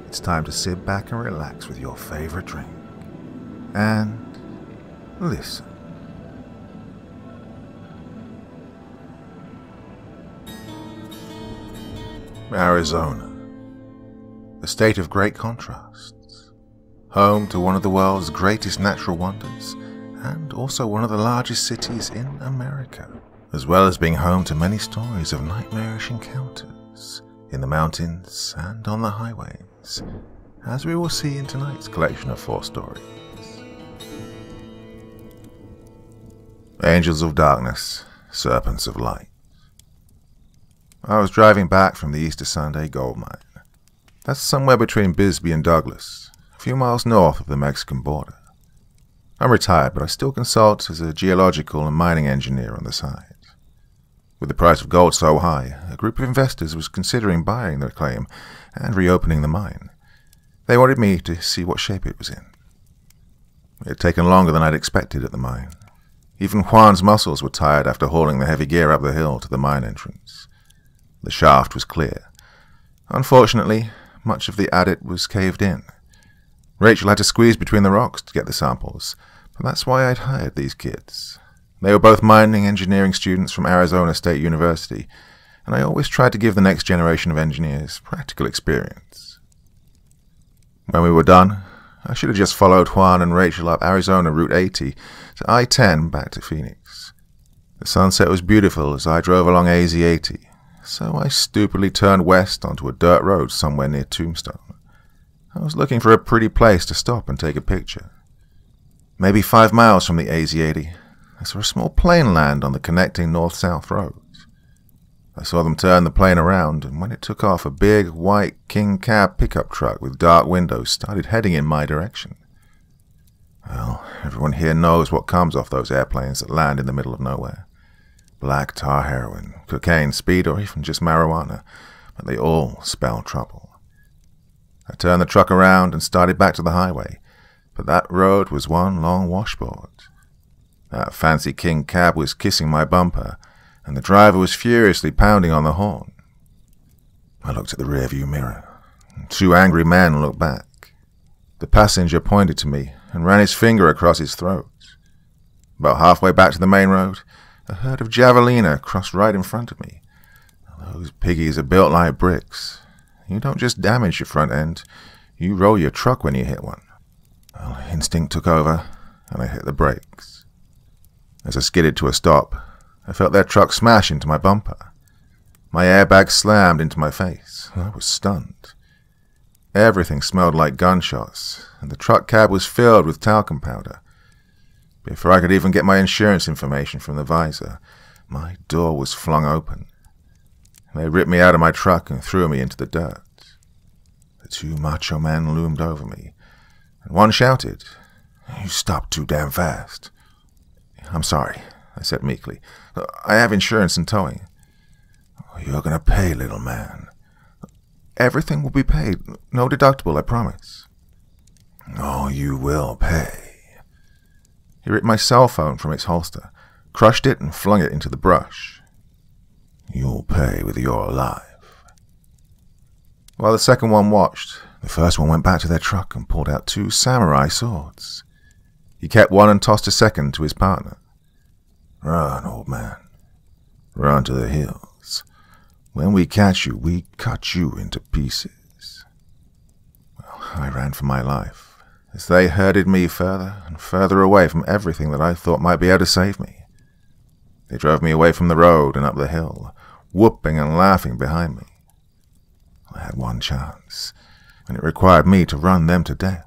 it's time to sit back and relax with your favorite drink. And listen. Arizona, a state of great contrasts, home to one of the world's greatest natural wonders, and also one of the largest cities in America, as well as being home to many stories of nightmarish encounters in the mountains and on the highways, as we will see in tonight's collection of 4 stories. Angels of Darkness, Serpents of Light. I was driving back from the Easter Sunday gold mine. That's somewhere between Bisbee and Douglas, a few miles north of the Mexican border. I'm retired, but I still consult as a geological and mining engineer on the side. With the price of gold so high, a group of investors was considering buying the claim and reopening the mine. They wanted me to see what shape it was in. It had taken longer than I'd expected at the mine. Even Juan's muscles were tired after hauling the heavy gear up the hill to the mine entrance. The shaft was clear. Unfortunately, much of the adit was caved in. Rachel had to squeeze between the rocks to get the samples, but that's why I'd hired these kids. They were both mining engineering students from Arizona State University, and I always tried to give the next generation of engineers practical experience. When we were done, I should have just followed Juan and Rachel up Arizona Route 80 to I-10 back to Phoenix. The sunset was beautiful as I drove along AZ-80, so I stupidly turned west onto a dirt road somewhere near Tombstone. I was looking for a pretty place to stop and take a picture. Maybe 5 miles from the AZ-80, I saw a small plane land on the connecting north-south roads. I saw them turn the plane around, and when it took off, a big, white King Cab pickup truck with dark windows started heading in my direction. Well, everyone here knows what comes off those airplanes that land in the middle of nowhere. Black tar heroin, cocaine, speed, or even just marijuana, but they all spell trouble. I turned the truck around and started back to the highway, but that road was one long washboard. That fancy King Cab was kissing my bumper, and the driver was furiously pounding on the horn. I looked at the rearview mirror. 2 angry men looked back. The passenger pointed to me and ran his finger across his throat. About halfway back to the main road, a herd of javelina crossed right in front of me. Those piggies are built like bricks. You don't just damage your front end, you roll your truck when you hit one. Well, instinct took over, and I hit the brakes. As I skidded to a stop, I felt their truck smash into my bumper. My airbag slammed into my face. I was stunned. Everything smelled like gunshots, and the truck cab was filled with talcum powder. Before I could even get my insurance information from the visor, my door was flung open. They ripped me out of my truck and threw me into the dirt. The 2 macho men loomed over me, and one shouted, "You stopped too damn fast." "I'm sorry," I said meekly. "I have insurance and towing." "You're gonna pay, little man." "Everything will be paid. No deductible, I promise." "Oh, you will pay." He ripped my cell phone from its holster, crushed it, and flung it into the brush. "You'll pay with your life." While the second one watched, the first one went back to their truck and pulled out 2 samurai swords. He kept one and tossed a second to his partner. "Run, old man. Run to the hills. When we catch you, we cut you into pieces." Well, I ran for my life, as they herded me further and further away from everything that I thought might be able to save me. They drove me away from the road and up the hill, whooping and laughing behind me. I had one chance, and it required me to run them to death.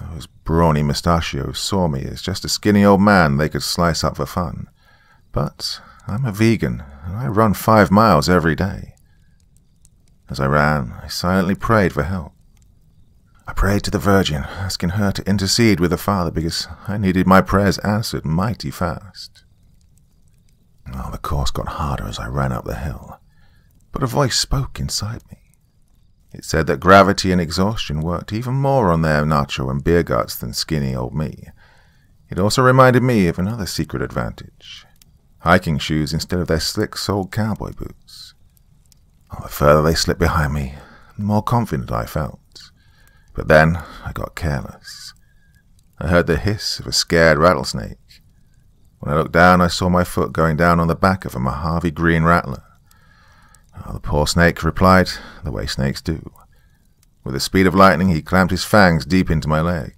Those brawny mustachios saw me as just a skinny old man they could slice up for fun. But I'm a vegan, and I run 5 miles every day. As I ran, I silently prayed for help. I prayed to the Virgin, asking her to intercede with the Father because I needed my prayers answered mighty fast. Oh, the course got harder as I ran up the hill, but a voice spoke inside me. It said that gravity and exhaustion worked even more on their nacho and beer guts than skinny old me. It also reminded me of another secret advantage: hiking shoes instead of their slick-soled cowboy boots. Oh, the further they slipped behind me, the more confident I felt. But then I got careless. I heard the hiss of a scared rattlesnake. When I looked down, I saw my foot going down on the back of a Mojave green rattler. Oh, the poor snake replied the way snakes do. With the speed of lightning, he clamped his fangs deep into my leg.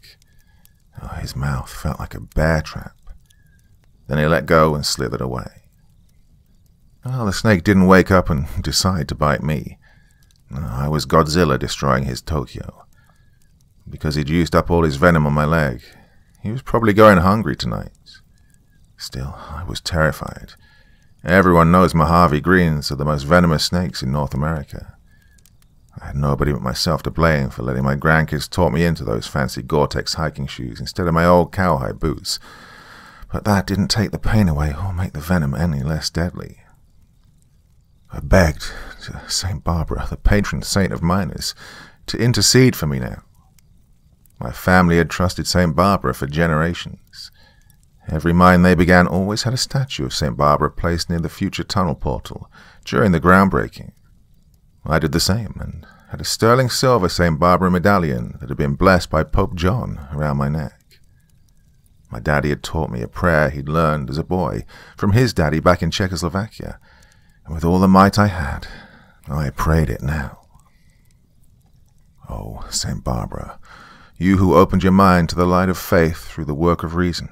Oh, his mouth felt like a bear trap. Then he let go and slithered away. Well, the snake didn't wake up and decide to bite me. No, I was Godzilla destroying his Tokyo. Because he'd used up all his venom on my leg, he was probably going hungry tonight. Still, I was terrified. Everyone knows Mojave greens are the most venomous snakes in North America. I had nobody but myself to blame for letting my grandkids talk me into those fancy Gore-Tex hiking shoes instead of my old cowhide boots. But that didn't take the pain away or make the venom any less deadly. I begged to St. Barbara, the patron saint of miners, to intercede for me now. My family had trusted St. Barbara for generations. Every mine they began always had a statue of St. Barbara placed near the future tunnel portal during the groundbreaking. I did the same, and had a sterling silver St. Barbara medallion that had been blessed by Pope John around my neck. My daddy had taught me a prayer he'd learned as a boy from his daddy back in Czechoslovakia, and with all the might I had, I prayed it now. Oh, St. Barbara, you who opened your mind to the light of faith through the work of reason,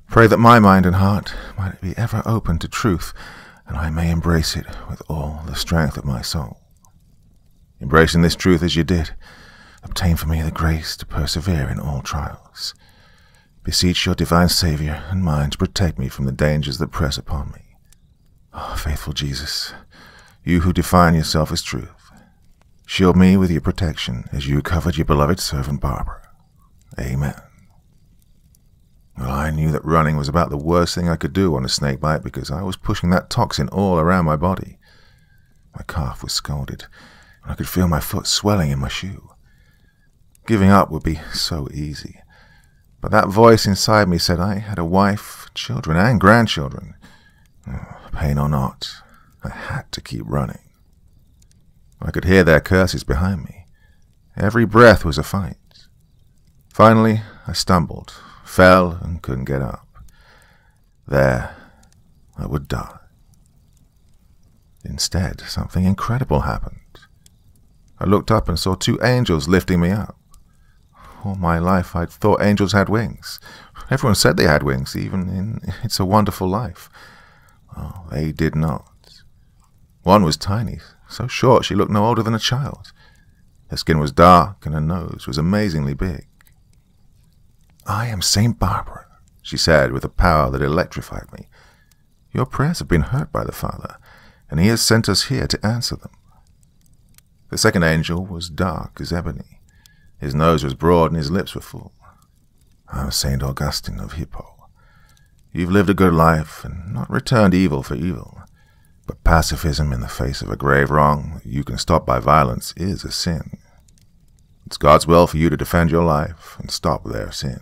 pray that my mind and heart might be ever open to truth, and I may embrace it with all the strength of my soul. Embracing this truth as you did, obtain for me the grace to persevere in all trials. Beseech your divine Savior and mine to protect me from the dangers that press upon me. Oh, faithful Jesus, you who define yourself as truth, shield me with your protection as you covered your beloved servant Barbara. Amen. Well, I knew that running was about the worst thing I could do on a snake bite because I was pushing that toxin all around my body. My calf was scalded, and I could feel my foot swelling in my shoe. Giving up would be so easy, but that voice inside me said I had a wife, children, and grandchildren. Pain or not, I had to keep running. I could hear their curses behind me. Every breath was a fight. Finally, I stumbled, fell, and couldn't get up. There, I would die. Instead, something incredible happened. I looked up and saw two angels lifting me up. All my life I'd thought angels had wings. Everyone said they had wings, even in It's a Wonderful Life. Well, they did not. One was tiny, so short she looked no older than a child. Her skin was dark and her nose was amazingly big. "I am St. Barbara," she said with a power that electrified me. "Your prayers have been heard by the Father, and he has sent us here to answer them." The second angel was dark as ebony. His nose was broad and his lips were full. "I'm St. Augustine of Hippo. You've lived a good life and not returned evil for evil. But pacifism in the face of a grave wrong that you can stop by violence is a sin. It's God's will for you to defend your life and stop their sin."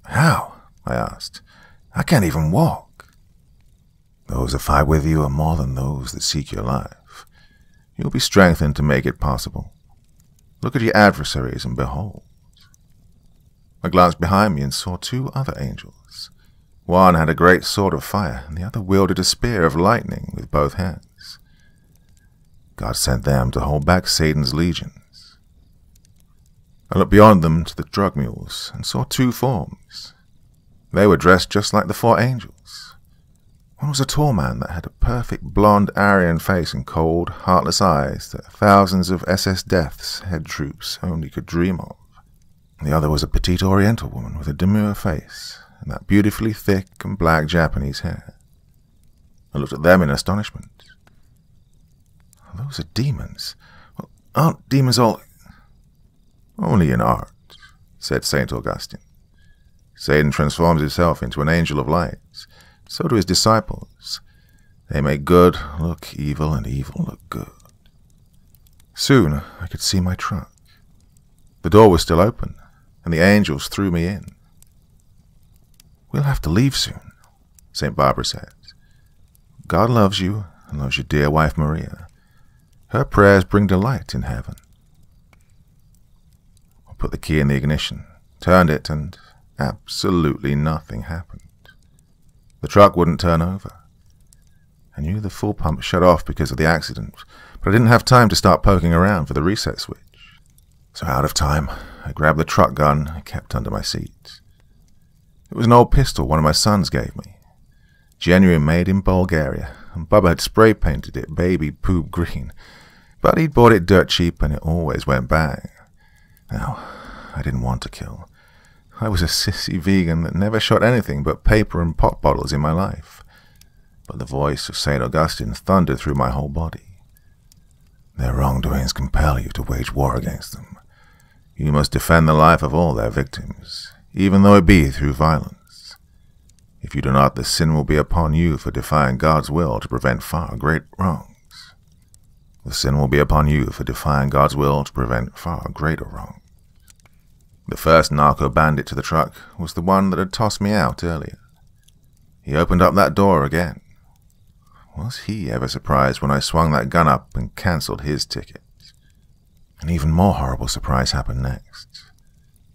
"How?" I asked. "I can't even walk." "Those that fight with you are more than those that seek your life. You'll be strengthened to make it possible. Look at your adversaries and behold." I glanced behind me and saw two other angels. One had a great sword of fire, and the other wielded a spear of lightning with both hands. God sent them to hold back Satan's legions. I looked beyond them to the drug mules and saw two forms. They were dressed just like the four angels. One was a tall man that had a perfect blonde Aryan face and cold, heartless eyes that thousands of SS Death's head troops only could dream of. The other was a petite Oriental woman with a demure face and that beautifully thick and black Japanese hair. I looked at them in astonishment. "Those are demons. Well, aren't demons all—" "Only in art," said St. Augustine. "Satan transforms himself into an angel of light. So do his disciples. They make good look evil and evil look good." Soon I could see my truck. The door was still open, and the angels threw me in. "We'll have to leave soon," St. Barbara said. "God loves you and loves your dear wife Maria. Her prayers bring delight in heaven." put the key in the ignition, turned it, and absolutely nothing happened. The truck wouldn't turn over. I knew the fuel pump shut off because of the accident, but I didn't have time to start poking around for the reset switch. So out of time, I grabbed the truck gun I kept under my seat. It was an old pistol one of my sons gave me. Genuine, made in Bulgaria, and Bubba had spray painted it baby poop green, but he'd bought it dirt cheap and it always went bang. Now, I didn't want to kill. I was a sissy vegan that never shot anything but paper and pop bottles in my life. But the voice of St. Augustine thundered through my whole body. Their wrongdoings compel you to wage war against them. You must defend the life of all their victims, even though it be through violence. If you do not, the sin will be upon you for defying God's will to prevent far great wrongs. The sin will be upon you for defying God's will to prevent far greater wrongs. The first narco bandit to the truck was the one that had tossed me out earlier. He opened up that door again. Was he ever surprised when I swung that gun up and cancelled his ticket? An even more horrible surprise happened next.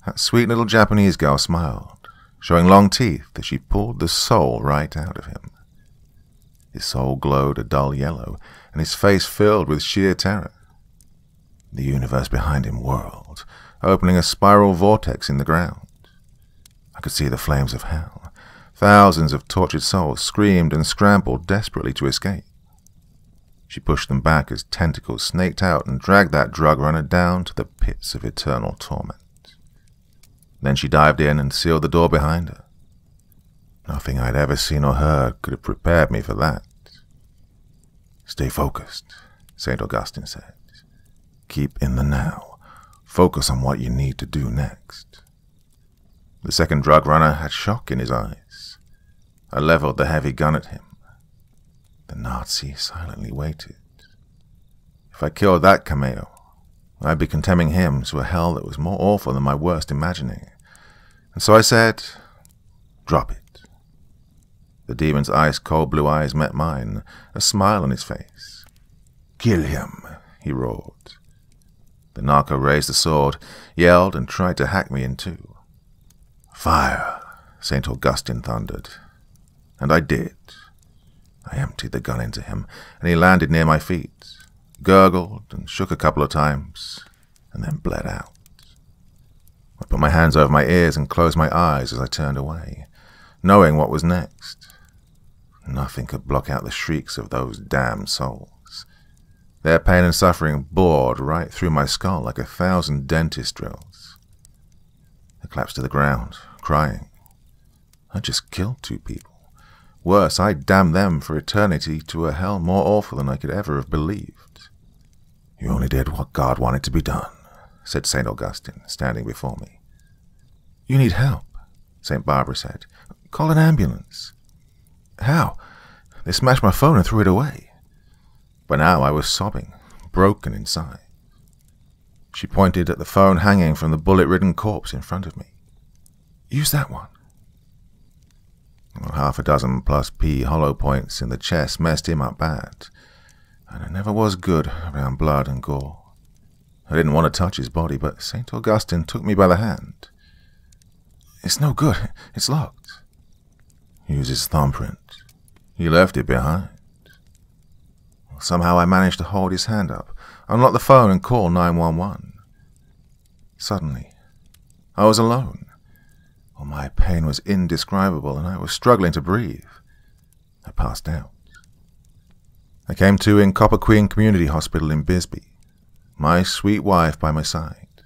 That sweet little Japanese girl smiled, showing long teeth as she pulled the soul right out of him. His soul glowed a dull yellow, and his face filled with sheer terror. The universe behind him whirled, opening a spiral vortex in the ground. I could see the flames of hell. Thousands of tortured souls screamed and scrambled desperately to escape. She pushed them back as tentacles snaked out and dragged that drug runner down to the pits of eternal torment. Then she dived in and sealed the door behind her. Nothing I'd ever seen or heard could have prepared me for that. Stay focused, St. Augustine said. Keep in the now. Focus on what you need to do next. The second drug runner had shock in his eyes. I leveled the heavy gun at him. The Nazi silently waited. If I killed that cameo, I'd be condemning him to a hell that was more awful than my worst imagining. And so I said, drop it. The demon's ice-cold blue eyes met mine, a smile on his face. Kill him, he roared. The narco raised the sword, yelled, and tried to hack me in two. Fire, St. Augustine thundered. And I did. I emptied the gun into him, and he landed near my feet, gurgled and shook a couple of times, and then bled out. I put my hands over my ears and closed my eyes as I turned away, knowing what was next. Nothing could block out the shrieks of those damned souls. Their pain and suffering bored right through my skull like 1,000 dentist drills. I collapsed to the ground, crying. I just killed 2 people. Worse, I damned them for eternity to a hell more awful than I could ever have believed. You only did what God wanted to be done, said St. Augustine, standing before me. You need help, St. Barbara said. Call an ambulance. How? They smashed my phone and threw it away. By now I was sobbing, broken inside. She pointed at the phone hanging from the bullet-ridden corpse in front of me. Use that one. Well, 6 plus P hollow points in the chest messed him up bad, and I never was good around blood and gore. I didn't want to touch his body, but St. Augustine took me by the hand. It's no good. It's locked. Use his thumbprint. He left it behind. Somehow I managed to hold his hand up, unlock the phone, and call 911. Suddenly, I was alone. Oh, my pain was indescribable, and I was struggling to breathe. I passed out. I came to in Copper Queen Community Hospital in Bisbee, my sweet wife by my side.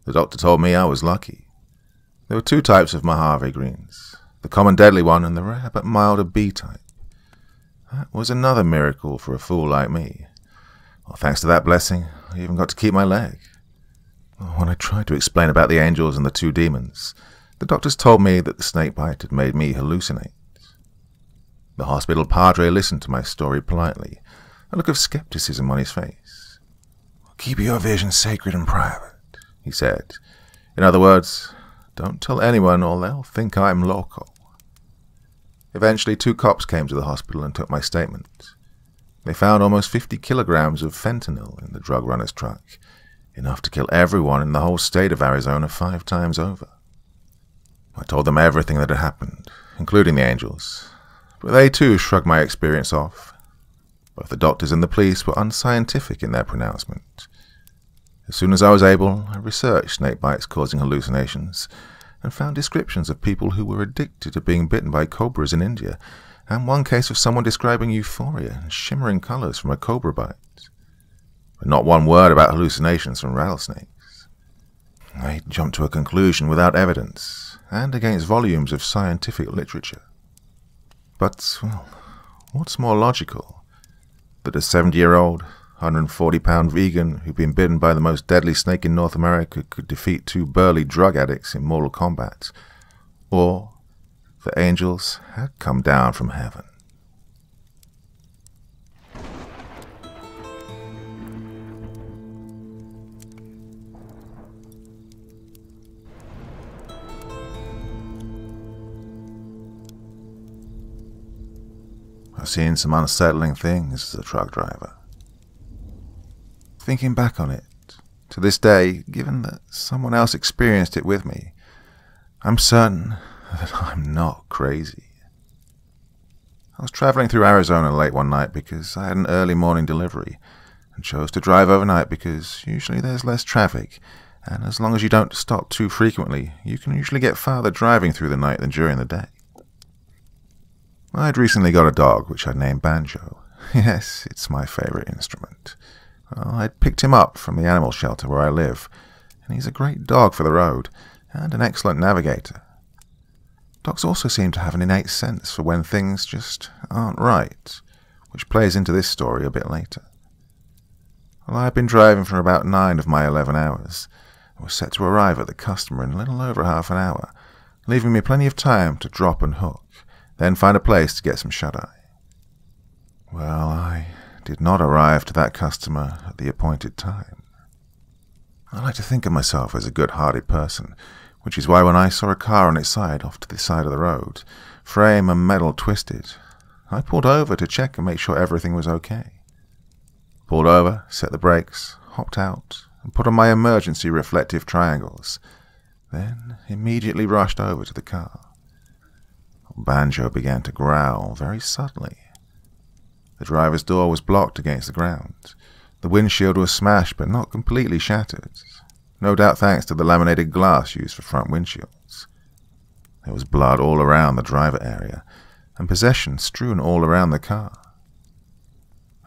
The doctor told me I was lucky. There were 2 types of Mojave greens, the common deadly one and the rare but milder B type. That was another miracle for a fool like me. Well, thanks to that blessing, I even got to keep my leg. When I tried to explain about the angels and the 2 demons, the doctors told me that the snakebite had made me hallucinate. The hospital padre listened to my story politely, a look of skepticism on his face. Keep your vision sacred and private, he said. In other words, don't tell anyone or they'll think I'm loco. Eventually 2 cops came to the hospital and took my statement. They found almost 50 kilograms of fentanyl in the drug runner's truck, enough to kill everyone in the whole state of Arizona 5 times over. I told them everything that had happened, including the angels, but they too shrugged my experience off. Both the doctors and the police were unscientific in their pronouncement. As soon as I was able, I researched snake bites causing hallucinations, and found descriptions of people who were addicted to being bitten by cobras in India, and one case of someone describing euphoria and shimmering colors from a cobra bite. But not one word about hallucinations from rattlesnakes. I jumped to a conclusion without evidence, and against volumes of scientific literature. But, well, what's more logical? That a 70-year-old, 140-pound vegan who'd been bitten by the most deadly snake in North America could defeat 2 burly drug addicts in Mortal Kombat, or the angels had come down from heaven. I've seen some unsettling things as a truck driver. Thinking back on it, to this day, given that someone else experienced it with me, I'm certain that I'm not crazy. I was traveling through Arizona late one night because I had an early morning delivery, and chose to drive overnight because usually there's less traffic, and as long as you don't stop too frequently, you can usually get farther driving through the night than during the day. I'd recently got a dog, which I'd named Banjo. Yes, it's my favorite instrument. Well, I'd picked him up from the animal shelter where I live, and he's a great dog for the road, and an excellent navigator. Dogs also seem to have an innate sense for when things just aren't right, which plays into this story a bit later. Well, I'd been driving for about 9 of my 11 hours, and was set to arrive at the customer in a little over half an hour, leaving me plenty of time to drop and hook, then find a place to get some shut-eye. Well, I did not arrive to that customer at the appointed time. I like to think of myself as a good-hearted person, which is why when I saw a car on its side off to the side of the road, frame and metal twisted, I pulled over to check and make sure everything was okay. Pulled over, set the brakes, hopped out, and put on my emergency reflective triangles, then immediately rushed over to the car. Banjo began to growl very subtly. The driver's door was blocked against the ground. The windshield was smashed but not completely shattered, no doubt thanks to the laminated glass used for front windshields. There was blood all around the driver area, and possession strewn all around the car.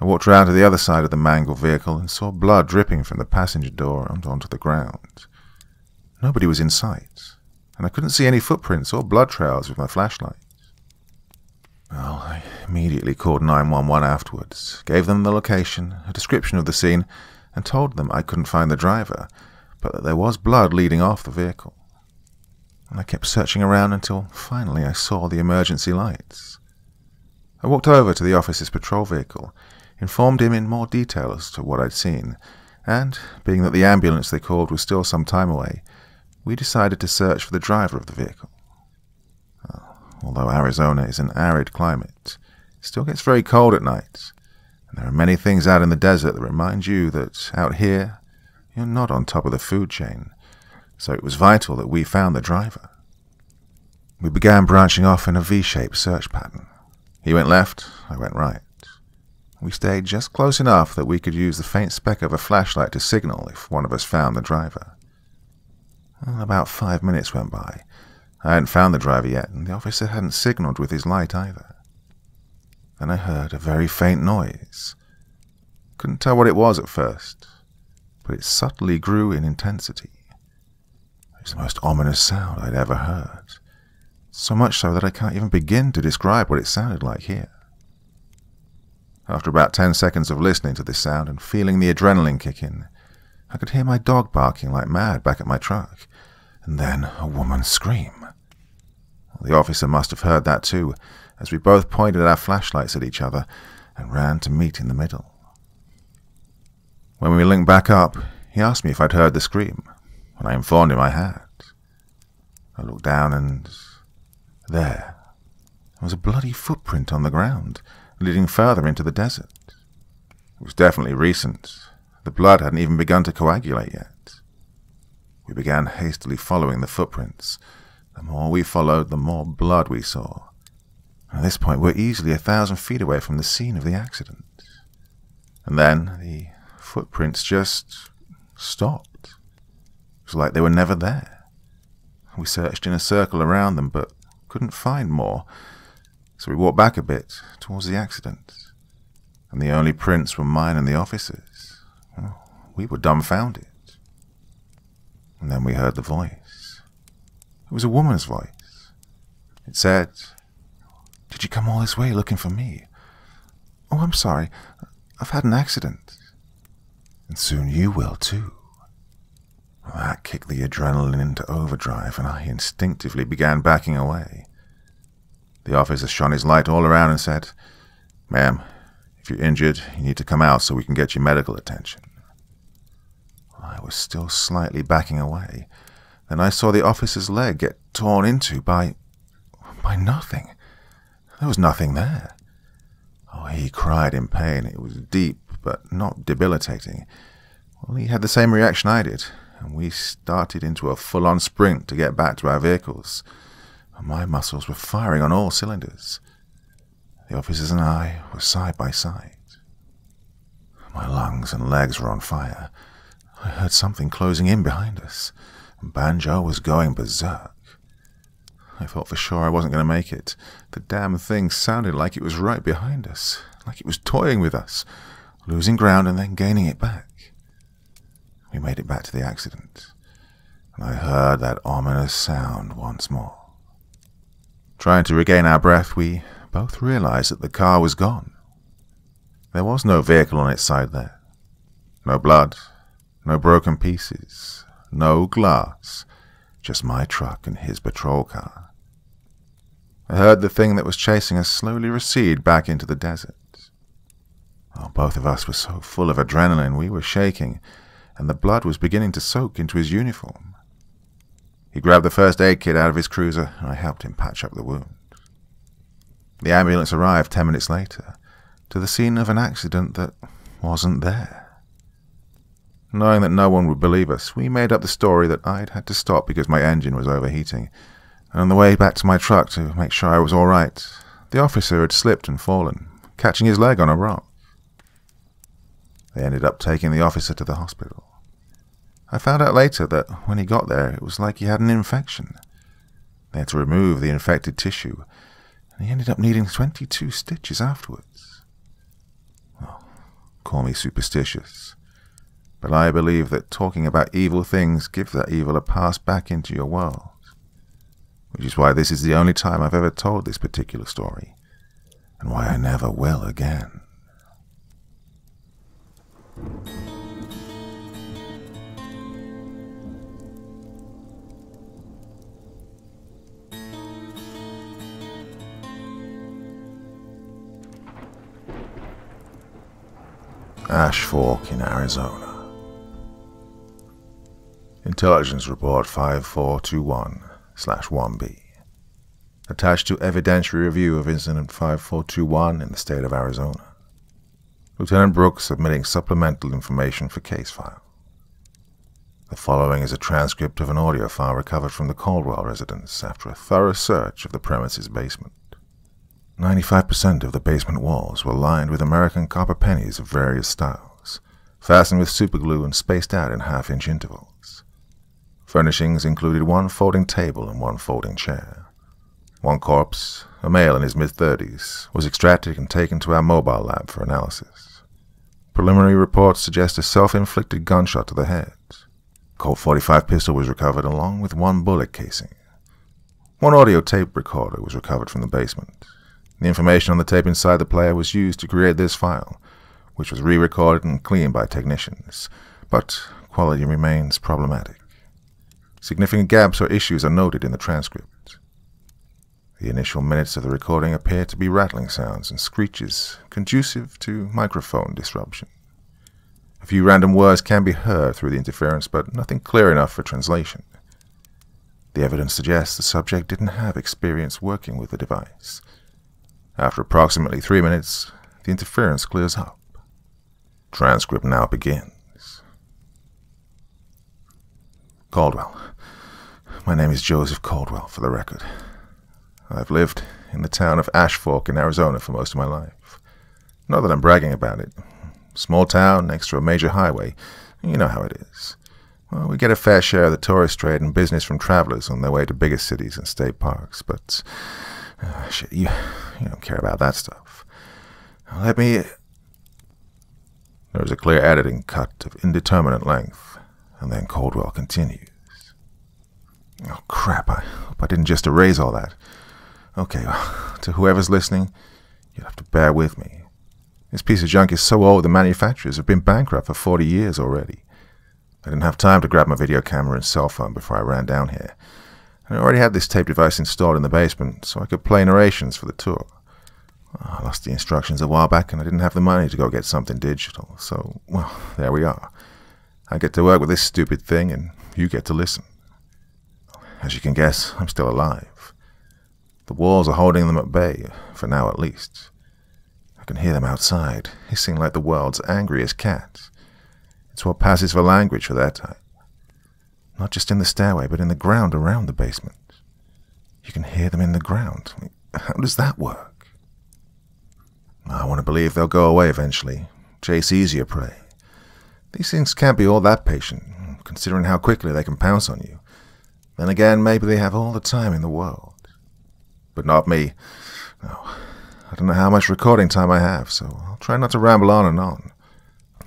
I walked round to the other side of the mangled vehicle and saw blood dripping from the passenger door and onto the ground. Nobody was in sight, and I couldn't see any footprints or blood trails with my flashlight. Well, I immediately called 911 afterwards, gave them the location, a description of the scene, and told them I couldn't find the driver, but that there was blood leading off the vehicle. And I kept searching around until finally I saw the emergency lights. I walked over to the officer's patrol vehicle, informed him in more detail as to what I'd seen, and, being that the ambulance they called was still some time away, we decided to search for the driver of the vehicle. Although Arizona is an arid climate, it still gets very cold at night, and there are many things out in the desert that remind you that out here, you're not on top of the food chain, so it was vital that we found the driver. We began branching off in a V-shaped search pattern. He went left, I went right. We stayed just close enough that we could use the faint speck of a flashlight to signal if one of us found the driver. Well, about 5 minutes went by. I hadn't found the driver yet, and the officer hadn't signaled with his light either. Then I heard a very faint noise. Couldn't tell what it was at first, but it subtly grew in intensity. It was the most ominous sound I'd ever heard, so much so that I can't even begin to describe what it sounded like here. After about 10 seconds of listening to this sound and feeling the adrenaline kick in, I could hear my dog barking like mad back at my truck, and then a woman's scream. The officer must have heard that too, as we both pointed our flashlights at each other and ran to meet in the middle. When we linked back up, he asked me if I'd heard the scream, and I informed him I had. I looked down and there was a bloody footprint on the ground, leading further into the desert. It was definitely recent. The blood hadn't even begun to coagulate yet. We began hastily following the footprints. The more we followed, the more blood we saw. At this point, we're easily 1,000 feet away from the scene of the accident. And then the footprints just stopped. It was like they were never there. We searched in a circle around them, but couldn't find more. So we walked back a bit towards the accident. And the only prints were mine and the officer's. Well, we were dumbfounded. And then we heard the voice. It was a woman's voice. It said, "Did you come all this way looking for me? Oh, I'm sorry. I've had an accident. And soon you will, too." Well, that kicked the adrenaline into overdrive, and I instinctively began backing away. The officer shone his light all around and said, "Ma'am, if you're injured, you need to come out so we can get you medical attention." I was still slightly backing away. Then I saw the officer's leg get torn into by nothing. There was nothing there. Oh, he cried in pain. It was deep, but not debilitating. Well, he had the same reaction I did, and we started into a full-on sprint to get back to our vehicles. My muscles were firing on all cylinders. The officers and I were side by side. My lungs and legs were on fire. I heard something closing in behind us, and Banjo was going berserk. I thought for sure I wasn't going to make it. The damn thing sounded like it was right behind us, like it was toying with us, losing ground and then gaining it back. We made it back to the accident, and I heard that ominous sound once more. Trying to regain our breath, we both realized that the car was gone. There was no vehicle on its side there. No blood, no broken pieces, no glass, just my truck and his patrol car. I heard the thing that was chasing us slowly recede back into the desert. Oh, both of us were so full of adrenaline, we were shaking, and the blood was beginning to soak into his uniform. He grabbed the first aid kit out of his cruiser, and I helped him patch up the wound. The ambulance arrived 10 minutes later, to the scene of an accident that wasn't there. Knowing that no one would believe us, we made up the story that I'd had to stop because my engine was overheating, and on the way back to my truck to make sure I was all right, the officer had slipped and fallen, catching his leg on a rock. They ended up taking the officer to the hospital. I found out later that when he got there, it was like he had an infection. They had to remove the infected tissue, and he ended up needing 22 stitches afterwards. Well, call me superstitious, but I believe that talking about evil things gives that evil a pass back into your world, which is why this is the only time I've ever told this particular story, and why I never will again. Ash Fork in Arizona. Intelligence Report 5421/1B. Attached to evidentiary review of Incident 5421 in the state of Arizona. Lieutenant Brooks submitting supplemental information for case file. The following is a transcript of an audio file recovered from the Caldwell residence after a thorough search of the premise's basement. 95% of the basement walls were lined with American copper pennies of various styles, fastened with superglue and spaced out in half-inch intervals. Furnishings included one folding table and one folding chair. One corpse, a male in his mid-30s, was extracted and taken to our mobile lab for analysis. Preliminary reports suggest a self-inflicted gunshot to the head. Colt .45 pistol was recovered along with one bullet casing. One audio tape recorder was recovered from the basement. The information on the tape inside the player was used to create this file, which was re-recorded and cleaned by technicians, but quality remains problematic. Significant gaps or issues are noted in the transcript. The initial minutes of the recording appear to be rattling sounds and screeches conducive to microphone disruption. A few random words can be heard through the interference, but nothing clear enough for translation. The evidence suggests the subject didn't have experience working with the device. After approximately 3 minutes, the interference clears up. Transcript now begins. Caldwell. My name is Joseph Caldwell, for the record. I've lived in the town of Ash Fork in Arizona for most of my life. Not that I'm bragging about it. Small town next to a major highway. You know how it is. Well, we get a fair share of the tourist trade and business from travelers on their way to bigger cities and state parks, but shit, you don't care about that stuff. Let me... There was a clear editing cut of indeterminate length, and then Caldwell continues. Oh, crap, I hope I didn't just erase all that. Okay, well, to whoever's listening, you'll have to bear with me. This piece of junk is so old the manufacturers have been bankrupt for 40 years already. I didn't have time to grab my video camera and cell phone before I ran down here. And I already had this tape device installed in the basement, so I could play narrations for the tour. I lost the instructions a while back, and I didn't have the money to go get something digital, so, well, there we are. I get to work with this stupid thing, and you get to listen. As you can guess, I'm still alive. The walls are holding them at bay, for now at least. I can hear them outside, hissing like the world's angriest cats. It's what passes for language for their type. Not just in the stairway, but in the ground around the basement. You can hear them in the ground. How does that work? I want to believe they'll go away eventually, chase easier prey. These things can't be all that patient, considering how quickly they can pounce on you. Then again, maybe they have all the time in the world. But not me. No, I don't know how much recording time I have, so I'll try not to ramble on and on.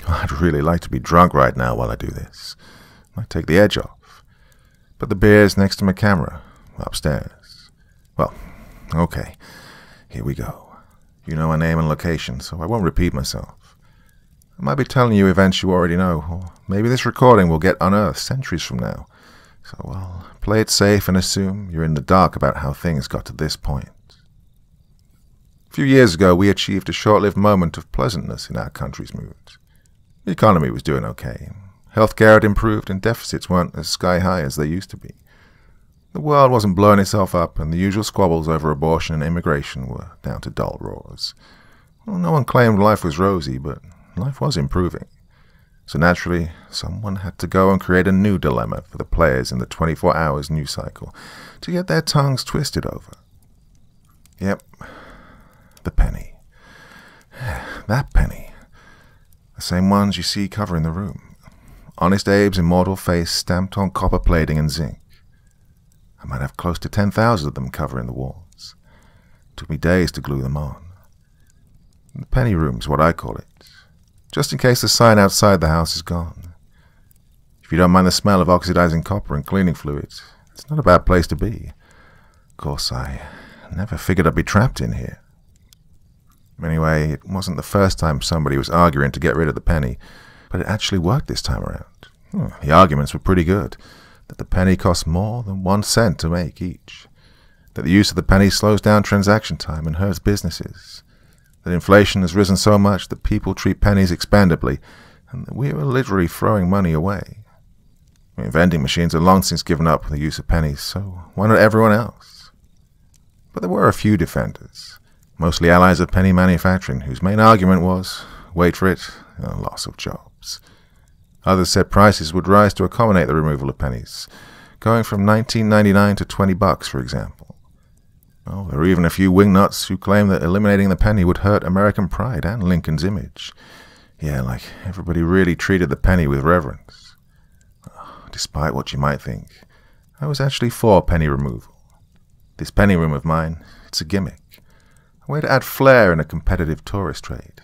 I'd really like to be drunk right now while I do this. Might take the edge off. But the beer's next to my camera, upstairs. Well, okay, here we go. You know my name and location, so I won't repeat myself. I might be telling you events you already know, or maybe this recording will get unearthed centuries from now. So I'll play it safe and assume you're in the dark about how things got to this point. A few years ago, we achieved a short-lived moment of pleasantness in our country's moods. The economy was doing okay. Healthcare had improved, and deficits weren't as sky-high as they used to be. The world wasn't blowing itself up, and the usual squabbles over abortion and immigration were down to dull roars. Well, no one claimed life was rosy, but life was improving. So naturally, someone had to go and create a new dilemma for the players in the 24 hours news cycle to get their tongues twisted over. Yep, the penny. That penny. The same ones you see covering the room. Honest Abe's immortal face stamped on copper plating and zinc. I might have close to 10,000 of them covering the walls. It took me days to glue them on. The penny room's what I call it, just in case the sign outside the house is gone. If you don't mind the smell of oxidizing copper and cleaning fluids, it's not a bad place to be. Of course, I never figured I'd be trapped in here. Anyway, it wasn't the first time somebody was arguing to get rid of the penny, but it actually worked this time around. The arguments were pretty good. That the penny costs more than 1 cent to make each, that the use of the penny slows down transaction time and hurts businesses, that inflation has risen so much that people treat pennies expendably, and that we are literally throwing money away. Vending machines have long since given up the use of pennies, so why not everyone else? But there were a few defenders, mostly allies of penny manufacturing, whose main argument was, wait for it, loss of jobs. Others said prices would rise to accommodate the removal of pennies, going from $19.99 to $20, for example. Oh, there were even a few wingnuts who claimed that eliminating the penny would hurt American pride and Lincoln's image. Yeah, like everybody really treated the penny with reverence. Despite what you might think, I was actually for penny removal. This penny room of mine, it's a gimmick, a way to add flair in a competitive tourist trade.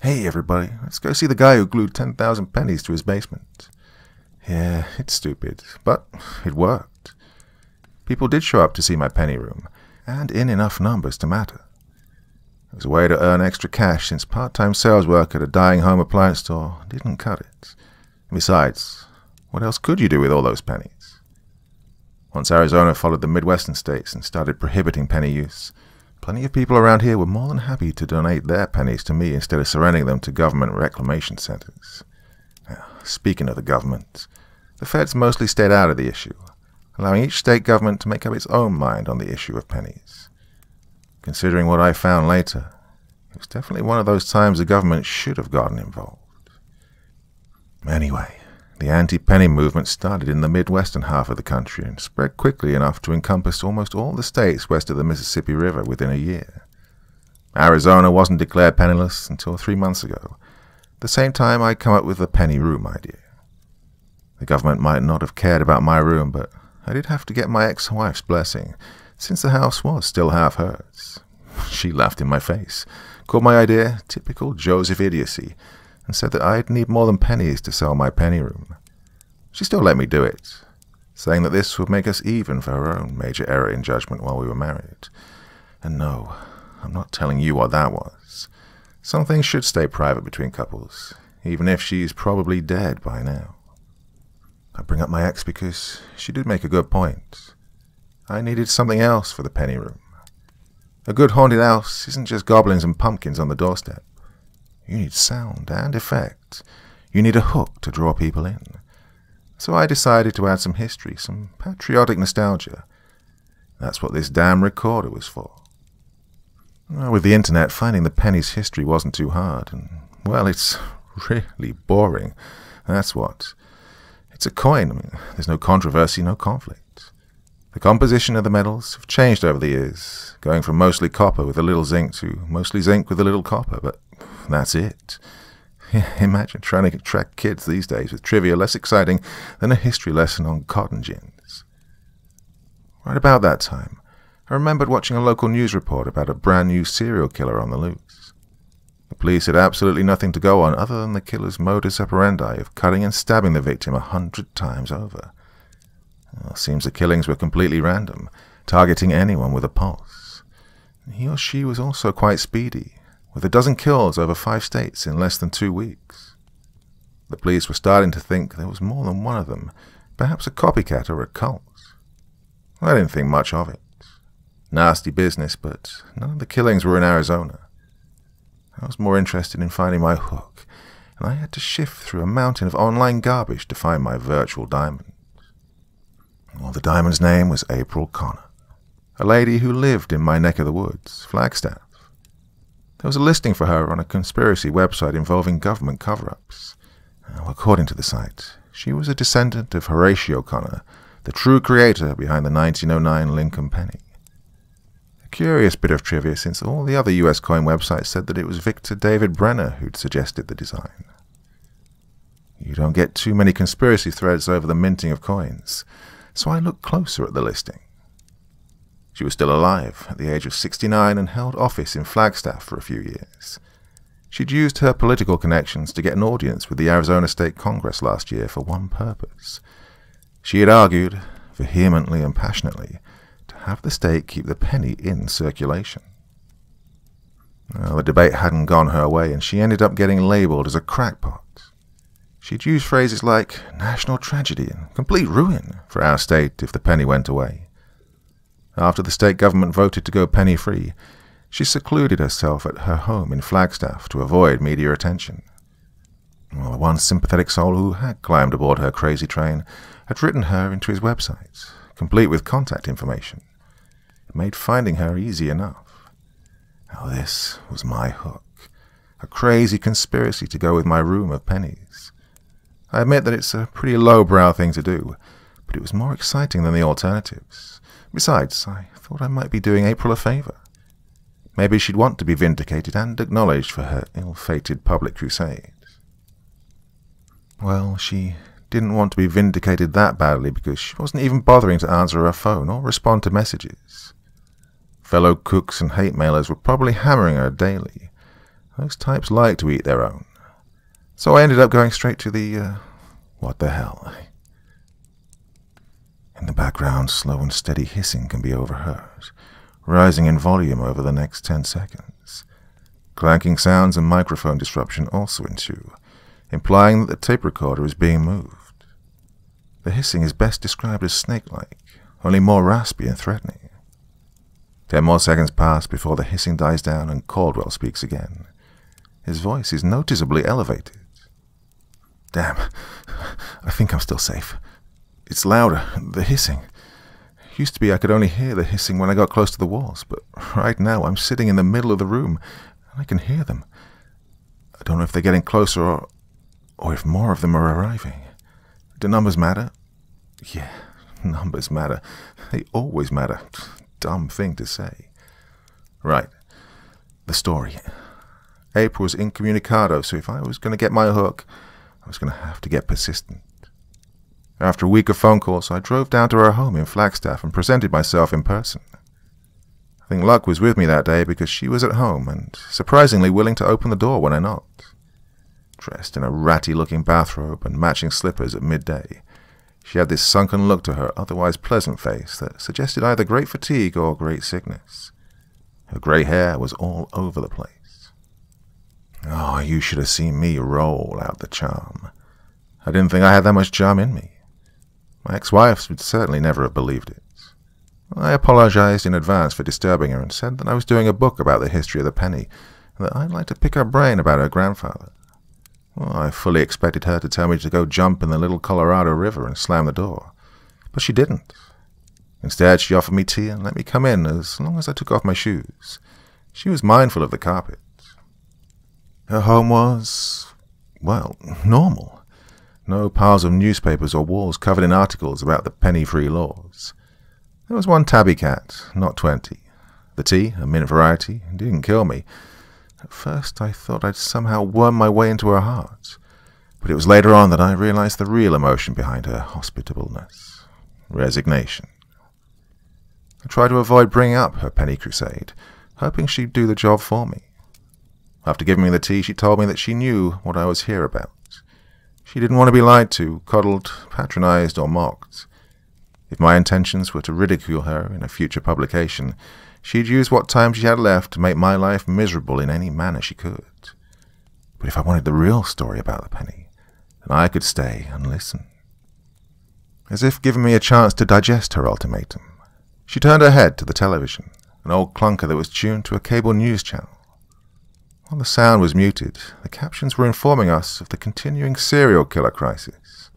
Hey, everybody, let's go see the guy who glued 10,000 pennies to his basement. Yeah, it's stupid, but it worked. People did show up to see my penny room, and in enough numbers to matter. It was a way to earn extra cash since part-time sales work at a dying home appliance store didn't cut it. Besides, what else could you do with all those pennies? Once Arizona followed the Midwestern states and started prohibiting penny use, plenty of people around here were more than happy to donate their pennies to me instead of surrendering them to government reclamation centers. Now, speaking of the government, the feds mostly stayed out of the issue, allowing each state government to make up its own mind on the issue of pennies. Considering what I found later, it was definitely one of those times the government should have gotten involved. Anyway, The anti-penny movement started in the midwestern half of the country and spread quickly enough to encompass almost all the states west of the Mississippi River within a year. Arizona wasn't declared penniless until 3 months ago, the same time I'd come up with the penny room idea. The government might not have cared about my room, but I did have to get my ex-wife's blessing, since the house was still half hers. She laughed in my face, called my idea typical Joseph idiocy, and said that I'd need more than pennies to sell my penny room. She still let me do it, saying that this would make us even for her own major error in judgment while we were married. And no, I'm not telling you what that was. Some things should stay private between couples, even if she's probably dead by now. I bring up my ex because she did make a good point. I needed something else for the penny room. A good haunted house isn't just goblins and pumpkins on the doorstep. You need sound and effect. You need a hook to draw people in. So I decided to add some history, some patriotic nostalgia. That's what this damn recorder was for. Well, with the internet, finding the penny's history wasn't too hard, and, well, it's really boring. That's what. It's a coin. I mean, there's no controversy, no conflict. The composition of the metals have changed over the years, going from mostly copper with a little zinc to mostly zinc with a little copper, but that's it. Imagine trying to attract kids these days with trivia less exciting than a history lesson on cotton gins. Right about that time, I remembered watching a local news report about a brand new serial killer on the loose. The police had absolutely nothing to go on other than the killer's modus operandi of cutting and stabbing the victim 100 times over. Well, it seems the killings were completely random, targeting anyone with a pulse. He or she was also quite speedy, with a dozen kills over 5 states in less than 2 weeks. The police were starting to think there was more than one of them, perhaps a copycat or a cult. I didn't think much of it. Nasty business, but none of the killings were in Arizona. I was more interested in finding my hook, and I had to shift through a mountain of online garbage to find my virtual diamond. Well, the diamond's name was April Connor, a lady who lived in my neck of the woods, Flagstaff. There was a listing for her on a conspiracy website involving government cover-ups. Well, according to the site, she was a descendant of Horatio Connor, the true creator behind the 1909 Lincoln penny. A curious bit of trivia, since all the other US coin websites said that it was Victor David Brenner who'd suggested the design. You don't get too many conspiracy threads over the minting of coins, so I looked closer at the listing. She was still alive at the age of 69 and held office in Flagstaff for a few years. She'd used her political connections to get an audience with the Arizona State Congress last year for one purpose. She had argued, vehemently and passionately, to have the state keep the penny in circulation. Well, the debate hadn't gone her way, and she ended up getting labeled as a crackpot. She'd used phrases like national tragedy and complete ruin for our state if the penny went away. After the state government voted to go penny-free, she secluded herself at her home in Flagstaff to avoid media attention. Well, the one sympathetic soul who had climbed aboard her crazy train had written her into his website, complete with contact information. It made finding her easy enough. Now this was my hook, a crazy conspiracy to go with my room of pennies. I admit that it's a pretty lowbrow thing to do, but it was more exciting than the alternatives. Besides, I thought I might be doing April a favor. Maybe she'd want to be vindicated and acknowledged for her ill-fated public crusade. Well, she didn't want to be vindicated that badly because she wasn't even bothering to answer her phone or respond to messages. Fellow cooks and hate mailers were probably hammering her daily. Those types like to eat their own. So I ended up going straight to the, what the hell. In the background, slow and steady hissing can be overheard, rising in volume over the next 10 seconds. Clanking sounds and microphone disruption also ensue, implying that the tape recorder is being moved. The hissing is best described as snake-like, only more raspy and threatening. 10 more seconds pass before the hissing dies down and Caldwell speaks again. His voice is noticeably elevated. Damn, I think I'm still safe. It's louder, the hissing. Used to be I could only hear the hissing when I got close to the walls, but right now I'm sitting in the middle of the room, and I can hear them. I don't know if they're getting closer or if more of them are arriving. Do numbers matter? Yeah, numbers matter. They always matter. Dumb thing to say. Right. The story. April was incommunicado, so if I was going to get my hook, I was going to have to get persistent. After a week of phone calls, I drove down to her home in Flagstaff and presented myself in person. I think luck was with me that day because she was at home and surprisingly willing to open the door when I knocked. Dressed in a ratty-looking bathrobe and matching slippers at midday, she had this sunken look to her otherwise pleasant face that suggested either great fatigue or great sickness. Her grey hair was all over the place. Oh, you should have seen me roll out the charm. I didn't think I had that much charm in me. My ex-wife would certainly never have believed it. I apologized in advance for disturbing her and said that I was doing a book about the history of the penny and that I'd like to pick her brain about her grandfather. Well, I fully expected her to tell me to go jump in the little Colorado River and slam the door, but she didn't. Instead, she offered me tea and let me come in as long as I took off my shoes. She was mindful of the carpet. Her home was, well, normal. No piles of newspapers or walls covered in articles about the penny-free laws. There was one tabby cat, not 20. The tea, a mint variety, didn't kill me. At first I thought I'd somehow wormed my way into her heart, but it was later on that I realized the real emotion behind her hospitableness. Resignation. I tried to avoid bringing up her penny crusade, hoping she'd do the job for me. After giving me the tea, she told me that she knew what I was here about. She didn't want to be lied to, coddled, patronized, or mocked. If my intentions were to ridicule her in a future publication, she'd use what time she had left to make my life miserable in any manner she could. But if I wanted the real story about the penny, then I could stay and listen. As if giving me a chance to digest her ultimatum, she turned her head to the television, an old clunker that was tuned to a cable news channel. While the sound was muted, the captions were informing us of the continuing serial killer crisis.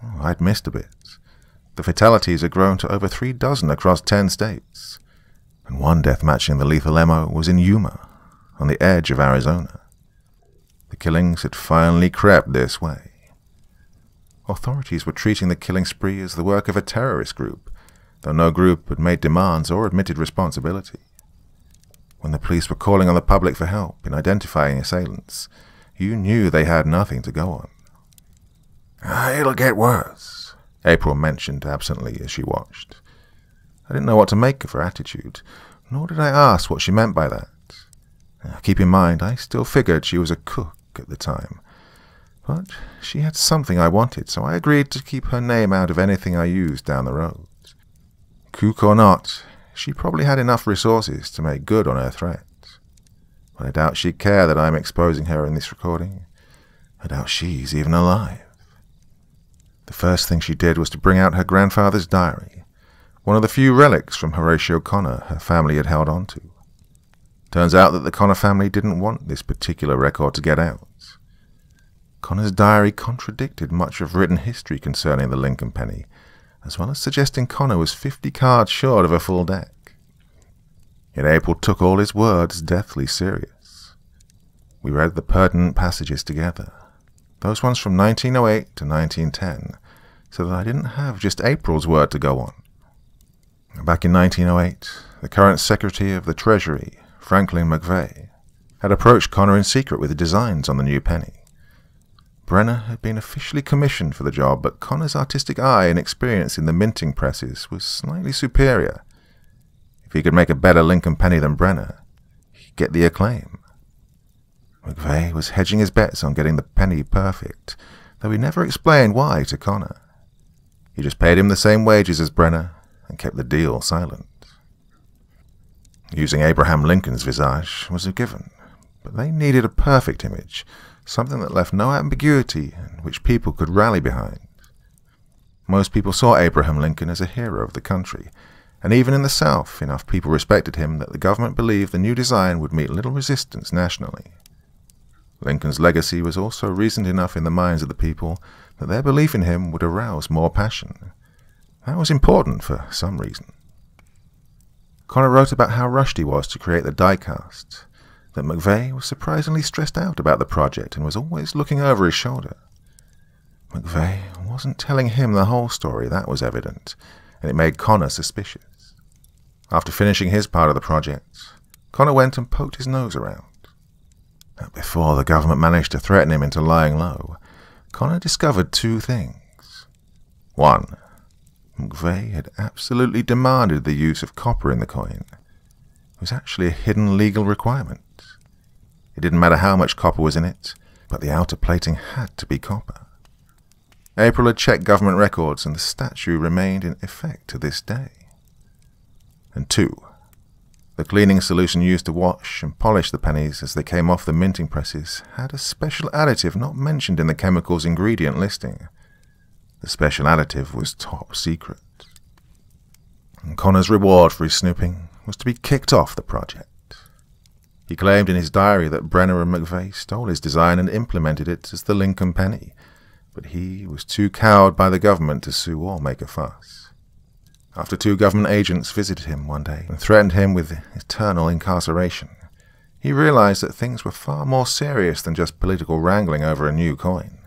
Oh, I'd missed a bit. The fatalities had grown to over 3 dozen across 10 states, and one death matching the lethal MO was in Yuma, on the edge of Arizona. The killings had finally crept this way. Authorities were treating the killing spree as the work of a terrorist group, though no group had made demands or admitted responsibility. When the police were calling on the public for help in identifying assailants, you knew they had nothing to go on. "It'll get worse," April mentioned absently as she watched. I didn't know what to make of her attitude, nor did I ask what she meant by that. Keep in mind, I still figured she was a cook at the time. But she had something I wanted, so I agreed to keep her name out of anything I used down the road. Cook or not, she probably had enough resources to make good on her threat. But I doubt she'd care that I'm exposing her in this recording. I doubt she's even alive. The first thing she did was to bring out her grandfather's diary, one of the few relics from Horatio Connor her family had held on to. Turns out that the Connor family didn't want this particular record to get out. Connor's diary contradicted much of written history concerning the Lincoln penny, as well as suggesting Connor was 50 cards short of a full deck. Yet April took all his words deathly serious. We read the pertinent passages together, those ones from 1908 to 1910, so that I didn't have just April's word to go on. Back in 1908, the current Secretary of the Treasury, Franklin McVeigh, had approached Connor in secret with designs on the new penny. Brenner had been officially commissioned for the job, but Connor's artistic eye and experience in the minting presses was slightly superior. If he could make a better Lincoln penny than Brenner, he'd get the acclaim. McVeigh was hedging his bets on getting the penny perfect, though he never explained why to Connor. He just paid him the same wages as Brenner and kept the deal silent. Using Abraham Lincoln's visage was a given, but they needed a perfect image, something that left no ambiguity and which people could rally behind. Most people saw Abraham Lincoln as a hero of the country, and even in the South, enough people respected him that the government believed the new design would meet little resistance nationally. Lincoln's legacy was also reasoned enough in the minds of the people that their belief in him would arouse more passion. That was important for some reason. Connor wrote about how rushed he was to create the die-cast, that McVeigh was surprisingly stressed out about the project and was always looking over his shoulder. McVeigh wasn't telling him the whole story, that was evident, and it made Connor suspicious. After finishing his part of the project, Connor went and poked his nose around. But before the government managed to threaten him into lying low, Connor discovered two things. One, McVeigh had absolutely demanded the use of copper in the coin. It was actually a hidden legal requirement. It didn't matter how much copper was in it, but the outer plating had to be copper. April had checked government records, and the statue remained in effect to this day. And two, the cleaning solution used to wash and polish the pennies as they came off the minting presses had a special additive not mentioned in the chemical's ingredient listing. The special additive was top secret. And Connor's reward for his snooping was to be kicked off the project. He claimed in his diary that Brenner and McVeigh stole his design and implemented it as the Lincoln penny, but he was too cowed by the government to sue or make a fuss. After two government agents visited him one day and threatened him with eternal incarceration, he realized that things were far more serious than just political wrangling over a new coin.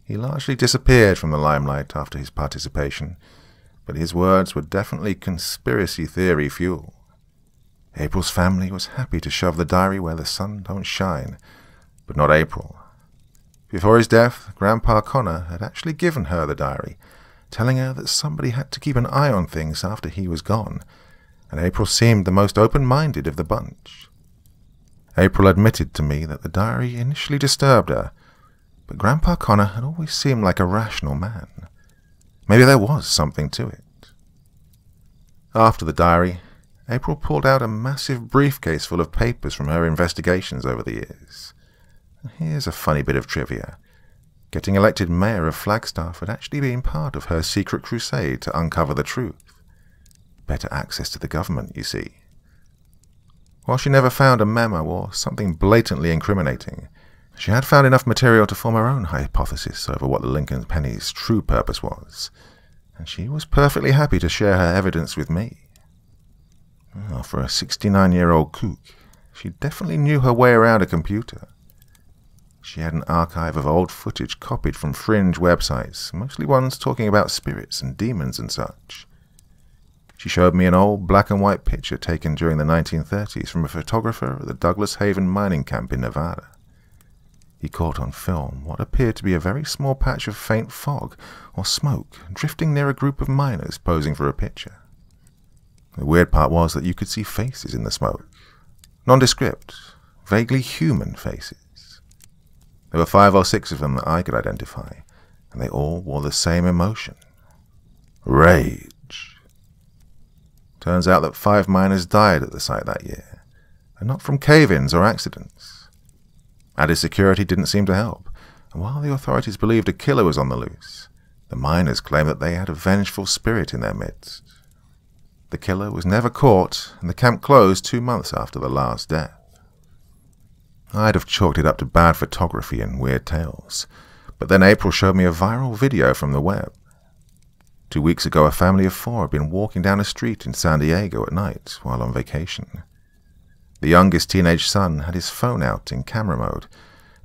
He largely disappeared from the limelight after his participation, but his words were definitely conspiracy theory fuel. April's family was happy to shove the diary where the sun don't shine, but not April. Before his death, Grandpa Connor had actually given her the diary, telling her that somebody had to keep an eye on things after he was gone, and April seemed the most open-minded of the bunch. April admitted to me that the diary initially disturbed her, but Grandpa Connor had always seemed like a rational man. Maybe there was something to it. After the diary, April pulled out a massive briefcase full of papers from her investigations over the years. Here's a funny bit of trivia. Getting elected mayor of Flagstaff had actually been part of her secret crusade to uncover the truth. Better access to the government, you see. While she never found a memo or something blatantly incriminating, she had found enough material to form her own hypothesis over what the Lincoln penny's true purpose was, and she was perfectly happy to share her evidence with me. Well, for a 69-year-old kook, she definitely knew her way around a computer. She had an archive of old footage copied from fringe websites, mostly ones talking about spirits and demons and such. She showed me an old black-and-white picture taken during the 1930s from a photographer at the Douglas Haven mining camp in Nevada. He caught on film what appeared to be a very small patch of faint fog or smoke drifting near a group of miners posing for a picture. The weird part was that you could see faces in the smoke. Nondescript, vaguely human faces. There were 5 or 6 of them that I could identify, and they all wore the same emotion. Rage. Turns out that 5 miners died at the site that year, and not from cave-ins or accidents. Added security didn't seem to help, and while the authorities believed a killer was on the loose, the miners claimed that they had a vengeful spirit in their midst. The killer was never caught, and the camp closed 2 months after the last death. I'd have chalked it up to bad photography and weird tales, but then April showed me a viral video from the web. 2 weeks ago, a family of 4 had been walking down a street in San Diego at night while on vacation. The youngest teenage son had his phone out in camera mode,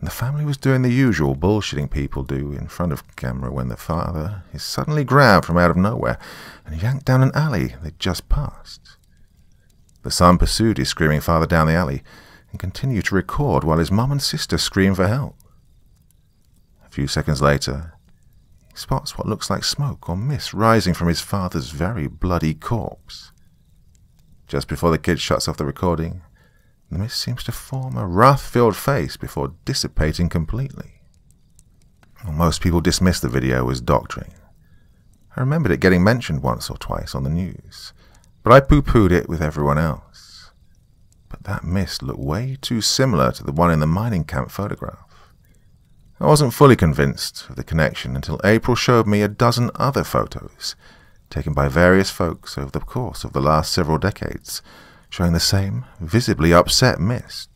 and the family was doing the usual bullshitting people do in front of camera when the father is suddenly grabbed from out of nowhere and yanked down an alley they'd just passed. The son pursued his screaming father down the alley and continued to record while his mum and sister screamed for help. A few seconds later, he spots what looks like smoke or mist rising from his father's very bloody corpse. Just before the kid shuts off the recording, the mist seems to form a wrath-filled face before dissipating completely. Well, most people dismiss the video as doctoring. I remembered it getting mentioned once or twice on the news, but I pooh-poohed it with everyone else. But that mist looked way too similar to the one in the mining camp photograph. I wasn't fully convinced of the connection until April showed me a dozen other photos, taken by various folks over the course of the last several decades, showing the same visibly upset mist.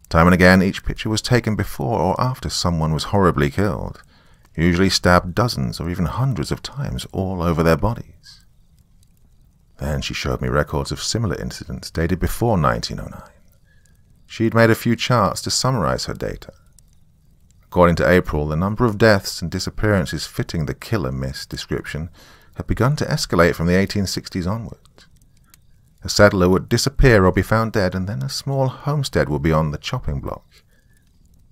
Time and again, each picture was taken before or after someone was horribly killed, usually stabbed dozens or even hundreds of times all over their bodies. Then she showed me records of similar incidents dated before 1909. She'd made a few charts to summarize her data. According to April, the number of deaths and disappearances fitting the killer miss description had begun to escalate from the 1860s onward. A settler would disappear or be found dead, and then a small homestead would be on the chopping block.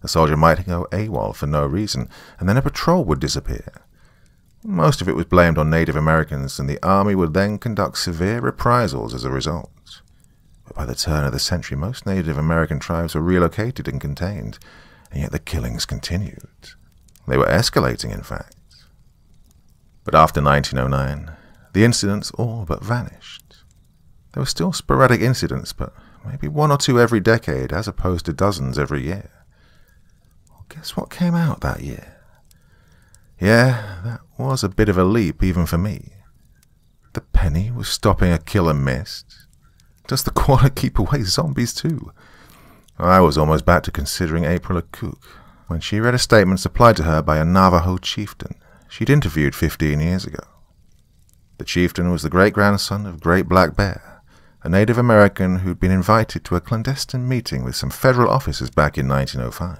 A soldier might go AWOL for no reason, and then a patrol would disappear. Most of it was blamed on Native Americans, and the army would then conduct severe reprisals as a result. But by the turn of the century, most Native American tribes were relocated and contained, and yet the killings continued. They were escalating, in fact. But after 1909, the incidents all but vanished. There were still sporadic incidents, but maybe one or two every decade, as opposed to dozens every year. Well, guess what came out that year? Yeah, that was a bit of a leap even for me. The penny was stopping a killer mist. Does the quarter keep away zombies too? I was almost back to considering April a kook when she read a statement supplied to her by a Navajo chieftain she'd interviewed 15 years ago. The chieftain was the great-grandson of Great Black Bear, a Native American who'd been invited to a clandestine meeting with some federal officers back in 1905.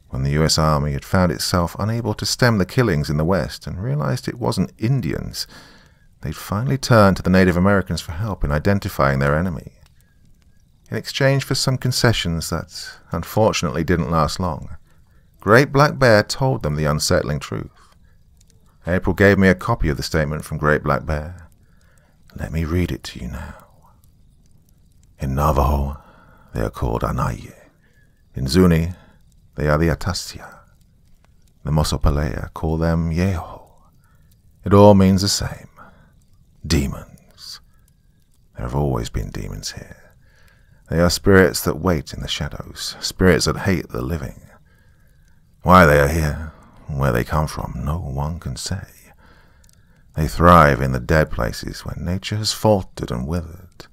When the U.S. Army had found itself unable to stem the killings in the West and realized it wasn't Indians, they'd finally turned to the Native Americans for help in identifying their enemy. In exchange for some concessions that unfortunately didn't last long, Great Black Bear told them the unsettling truth. April gave me a copy of the statement from Great Black Bear. Let me read it to you now. In Navajo, they are called Anaye. In Zuni, they are the Atastia. The Mosopelea call them Yeho. It all means the same. Demons. There have always been demons here. They are spirits that wait in the shadows, spirits that hate the living. Why they are here, where they come from, no one can say. They thrive in the dead places when nature has faltered and withered.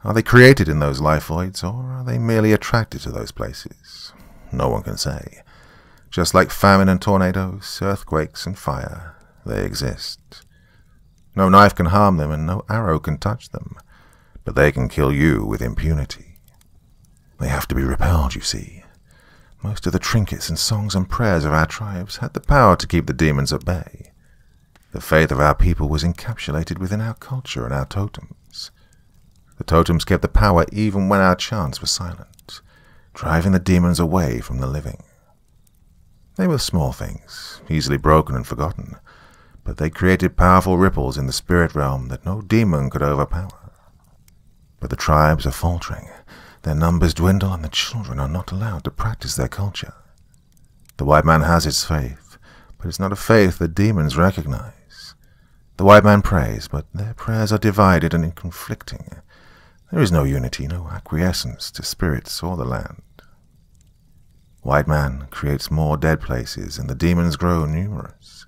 Are they created in those life voids, or are they merely attracted to those places? No one can say. Just like famine and tornadoes, earthquakes and fire, they exist. No knife can harm them and no arrow can touch them, but they can kill you with impunity. They have to be repelled, you see. Most of the trinkets and songs and prayers of our tribes had the power to keep the demons at bay. The faith of our people was encapsulated within our culture and our totems. The totems kept the power even when our chants were silent, driving the demons away from the living. They were small things, easily broken and forgotten, but they created powerful ripples in the spirit realm that no demon could overpower. But the tribes are faltering, their numbers dwindle, and the children are not allowed to practice their culture. The white man has his faith, but it's not a faith that demons recognize. The white man prays, but their prayers are divided and conflicting. There is no unity, no acquiescence to spirits or the land. White man creates more dead places, and the demons grow numerous.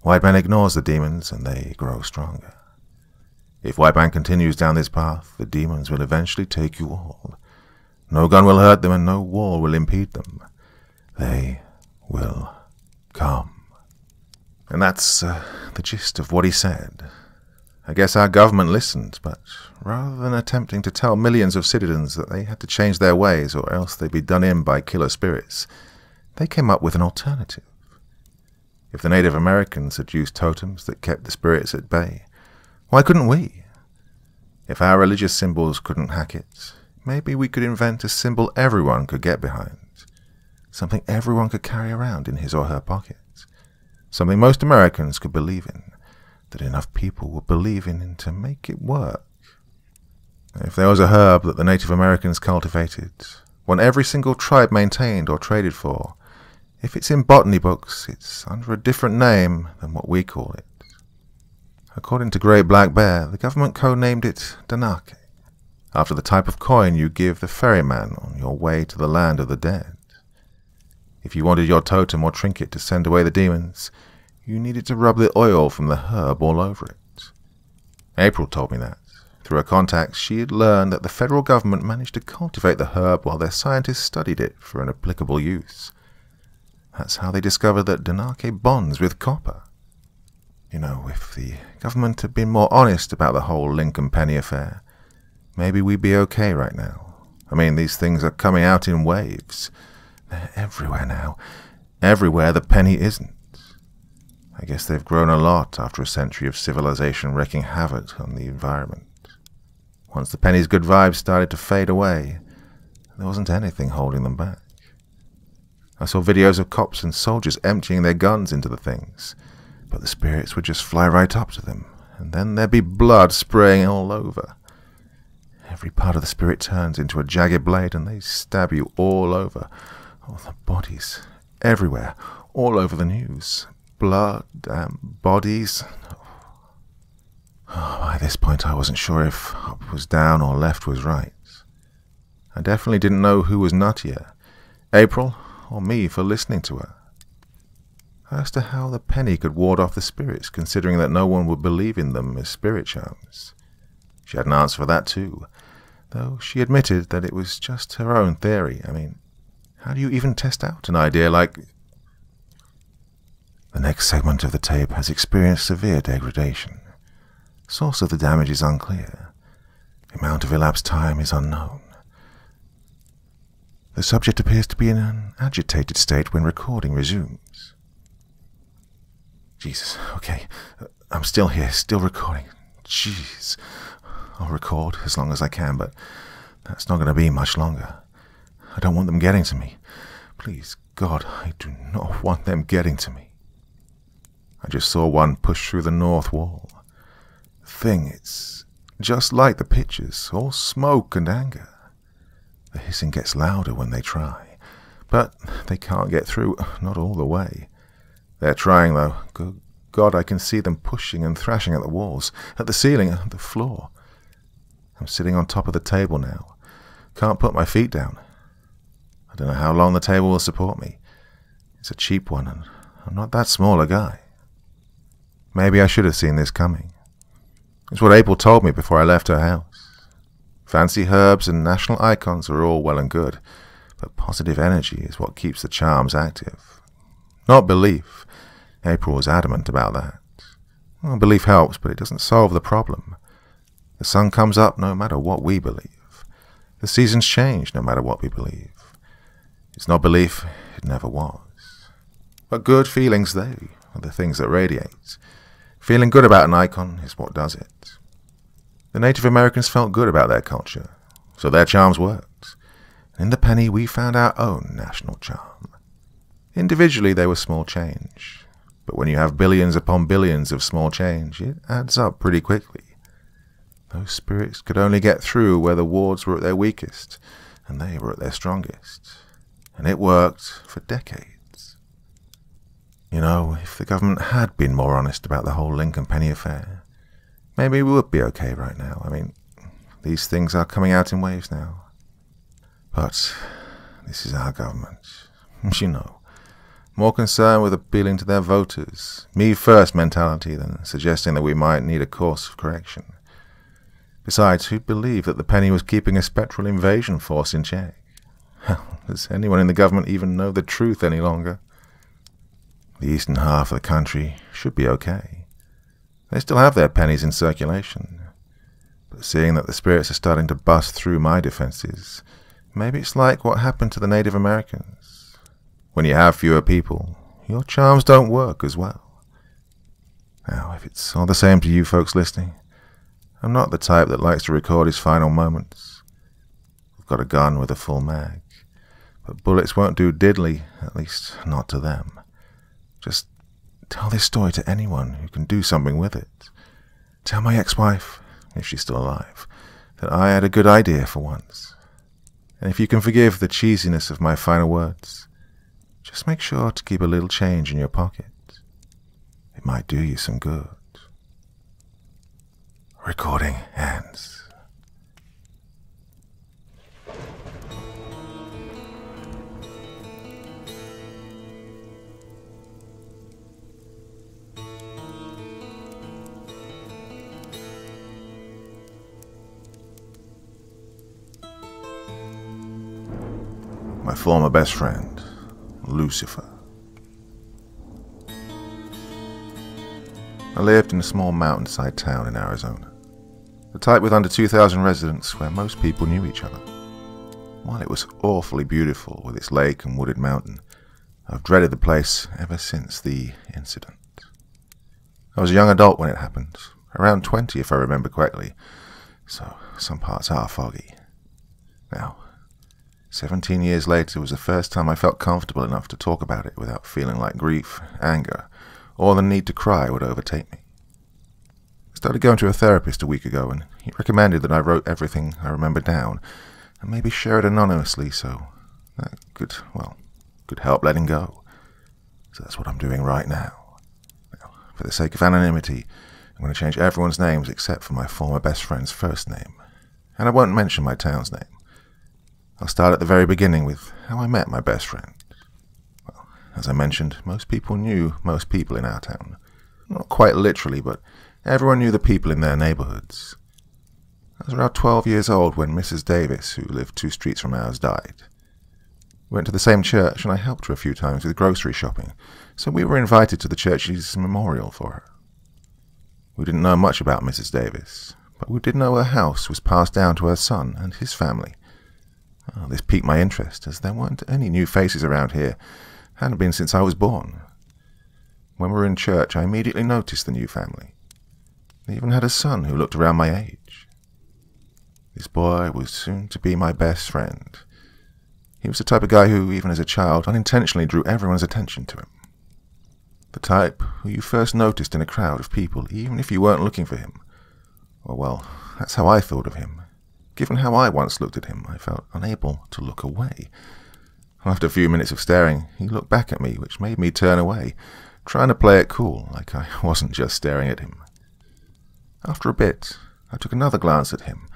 White man ignores the demons, and they grow stronger. If white man continues down this path, the demons will eventually take you all. No gun will hurt them, and no wall will impede them. They will come. And that's the gist of what he said. I guess our government listened, but rather than attempting to tell millions of citizens that they had to change their ways or else they'd be done in by killer spirits, they came up with an alternative. If the Native Americans had used totems that kept the spirits at bay, why couldn't we? If our religious symbols couldn't hack it, maybe we could invent a symbol everyone could get behind, something everyone could carry around in his or her pocket, something most Americans could believe in, that enough people would believe in to make it work. If there was a herb that the Native Americans cultivated, one every single tribe maintained or traded for, if it's in botany books, it's under a different name than what we call it. According to Great Black Bear, the government codenamed it Danake, after the type of coin you give the ferryman on your way to the land of the dead. If you wanted your totem or trinket to send away the demons, you needed to rub the oil from the herb all over it. April told me that. Through her contacts, she had learned that the federal government managed to cultivate the herb while their scientists studied it for an applicable use. That's how they discovered that Danake bonds with copper. You know, if the government had been more honest about the whole Lincoln Penny affair, maybe we'd be okay right now. I mean, these things are coming out in waves. They're everywhere now. Everywhere the penny isn't. I guess they've grown a lot after a century of civilization wreaking havoc on the environment. Once the penny's good vibes started to fade away, there wasn't anything holding them back. I saw videos of cops and soldiers emptying their guns into the things, but the spirits would just fly right up to them, and then there'd be blood spraying all over. Every part of the spirit turns into a jagged blade, and they stab you all over. Oh, the bodies, everywhere, all over the news. Blood and bodies. Oh, by this point I wasn't sure if up was down or left was right. I definitely didn't know who was nuttier, April or me for listening to her. As to how the penny could ward off the spirits, considering that no one would believe in them as spirit charms. She had an answer for that too, though she admitted that it was just her own theory. I mean, how do you even test out an idea like... The next segment of the tape has experienced severe degradation. Source of the damage is unclear. The amount of elapsed time is unknown. The subject appears to be in an agitated state when recording resumes. Jesus, okay, I'm still here, still recording. Jeez, I'll record as long as I can, but that's not going to be much longer. I don't want them getting to me. Please, God, I do not want them getting to me. I just saw one push through the north wall. The thing, it's just like the pictures, all smoke and anger. The hissing gets louder when they try, but they can't get through, not all the way. They're trying, though. Good God, I can see them pushing and thrashing at the walls, at the ceiling, at the floor. I'm sitting on top of the table now. Can't put my feet down. I don't know how long the table will support me. It's a cheap one, and I'm not that small a guy. Maybe I should have seen this coming. It's what April told me before I left her house. Fancy herbs and national icons are all well and good, but positive energy is what keeps the charms active. Not belief. April was adamant about that. Well, belief helps, but it doesn't solve the problem. The sun comes up no matter what we believe. The seasons change no matter what we believe. It's not belief, it never was. But good feelings, they are the things that radiate. Feeling good about an icon is what does it. The Native Americans felt good about their culture, so their charms worked. In the penny we found our own national charm. Individually they were small change, but when you have billions upon billions of small change, it adds up pretty quickly. Those spirits could only get through where the wards were at their weakest, and they were at their strongest. And it worked for decades. You know, if the government had been more honest about the whole Lincoln Penny affair, maybe we would be okay right now. I mean, these things are coming out in waves now. But this is our government. You know, more concerned with appealing to their voters, me-first mentality than suggesting that we might need a course of correction. Besides, who'd believe that the penny was keeping a spectral invasion force in check? Hell, does anyone in the government even know the truth any longer? The eastern half of the country should be okay. They still have their pennies in circulation. But seeing that the spirits are starting to bust through my defenses, maybe it's like what happened to the Native Americans. When you have fewer people, your charms don't work as well. Now, if it's all the same to you folks listening, I'm not the type that likes to record his final moments. I've got a gun with a full mag, but bullets won't do diddly, at least not to them. Just tell this story to anyone who can do something with it. Tell my ex-wife, if she's still alive, that I had a good idea for once. And if you can forgive the cheesiness of my final words, just make sure to keep a little change in your pocket. It might do you some good. Recording ends. My former best friend, Lucifer. I lived in a small mountainside town in Arizona, the type with under 2,000 residents where most people knew each other. While it was awfully beautiful with its lake and wooded mountain, I've dreaded the place ever since the incident. I was a young adult when it happened, around 20 if I remember correctly, so some parts are foggy. Now, 17 years later was the first time I felt comfortable enough to talk about it without feeling like grief, anger, or the need to cry would overtake me. I started going to a therapist a week ago, and he recommended that I wrote everything I remember down, and maybe share it anonymously so that could help letting go. So that's what I'm doing right now. For the sake of anonymity, I'm going to change everyone's names except for my former best friend's first name, and I won't mention my town's name. I'll start at the very beginning with how I met my best friend. Well, as I mentioned, most people knew most people in our town. Not quite literally, but everyone knew the people in their neighborhoods. I was around 12 years old when Mrs. Davis, who lived 2 streets from ours, died. We went to the same church, and I helped her a few times with grocery shopping, so we were invited to the church's memorial for her. We didn't know much about Mrs. Davis, but we did know her house was passed down to her son and his family. This piqued my interest, as there weren't any new faces around here, hadn't been since I was born. When we were in church, I immediately noticed the new family. They even had a son who looked around my age. This boy was soon to be my best friend. He was the type of guy who, even as a child, unintentionally drew everyone's attention to him. The type who you first noticed in a crowd of people, even if you weren't looking for him. Well, that's how I thought of him. Given how I once looked at him, I felt unable to look away. After a few minutes of staring, he looked back at me, which made me turn away, trying to play it cool, like I wasn't just staring at him. After a bit, I took another glance at him,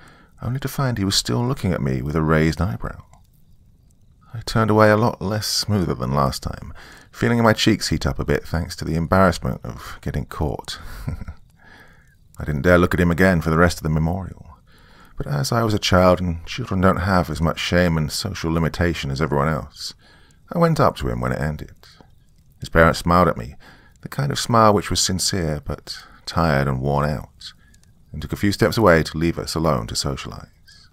only to find he was still looking at me with a raised eyebrow. I turned away a lot less smoother than last time, feeling my cheeks heat up a bit thanks to the embarrassment of getting caught. I didn't dare look at him again for the rest of the memorial. But as I was a child, and children don't have as much shame and social limitation as everyone else, I went up to him when it ended. His parents smiled at me, the kind of smile which was sincere but tired and worn out, and took a few steps away to leave us alone to socialize.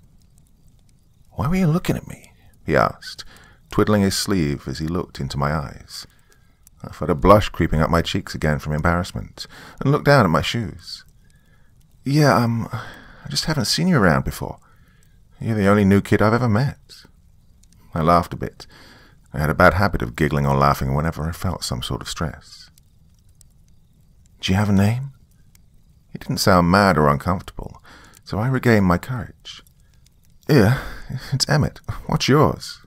"Why were you looking at me?" he asked, twiddling his sleeve as he looked into my eyes. I felt a blush creeping up my cheeks again from embarrassment, and looked down at my shoes. I just haven't seen you around before. You're the only new kid I've ever met." I laughed a bit. I had a bad habit of giggling or laughing whenever I felt some sort of stress. "Do you have a name?" He didn't sound mad or uncomfortable, so I regained my courage. "Yeah, it's Emmett. What's yours?"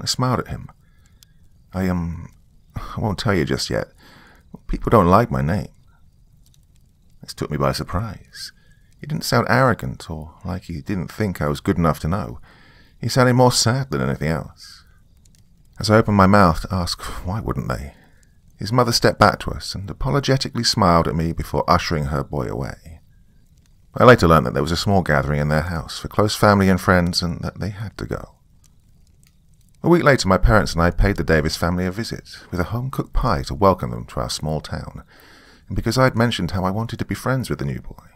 I smiled at him. I won't tell you just yet. People don't like my name." This took me by surprise. He didn't sound arrogant or like he didn't think I was good enough to know. He sounded more sad than anything else. As I opened my mouth to ask why wouldn't they, his mother stepped back to us and apologetically smiled at me before ushering her boy away. I later learned that there was a small gathering in their house for close family and friends and that they had to go. A week later, my parents and I paid the Davis family a visit with a home-cooked pie to welcome them to our small town, and because I had mentioned how I wanted to be friends with the new boy.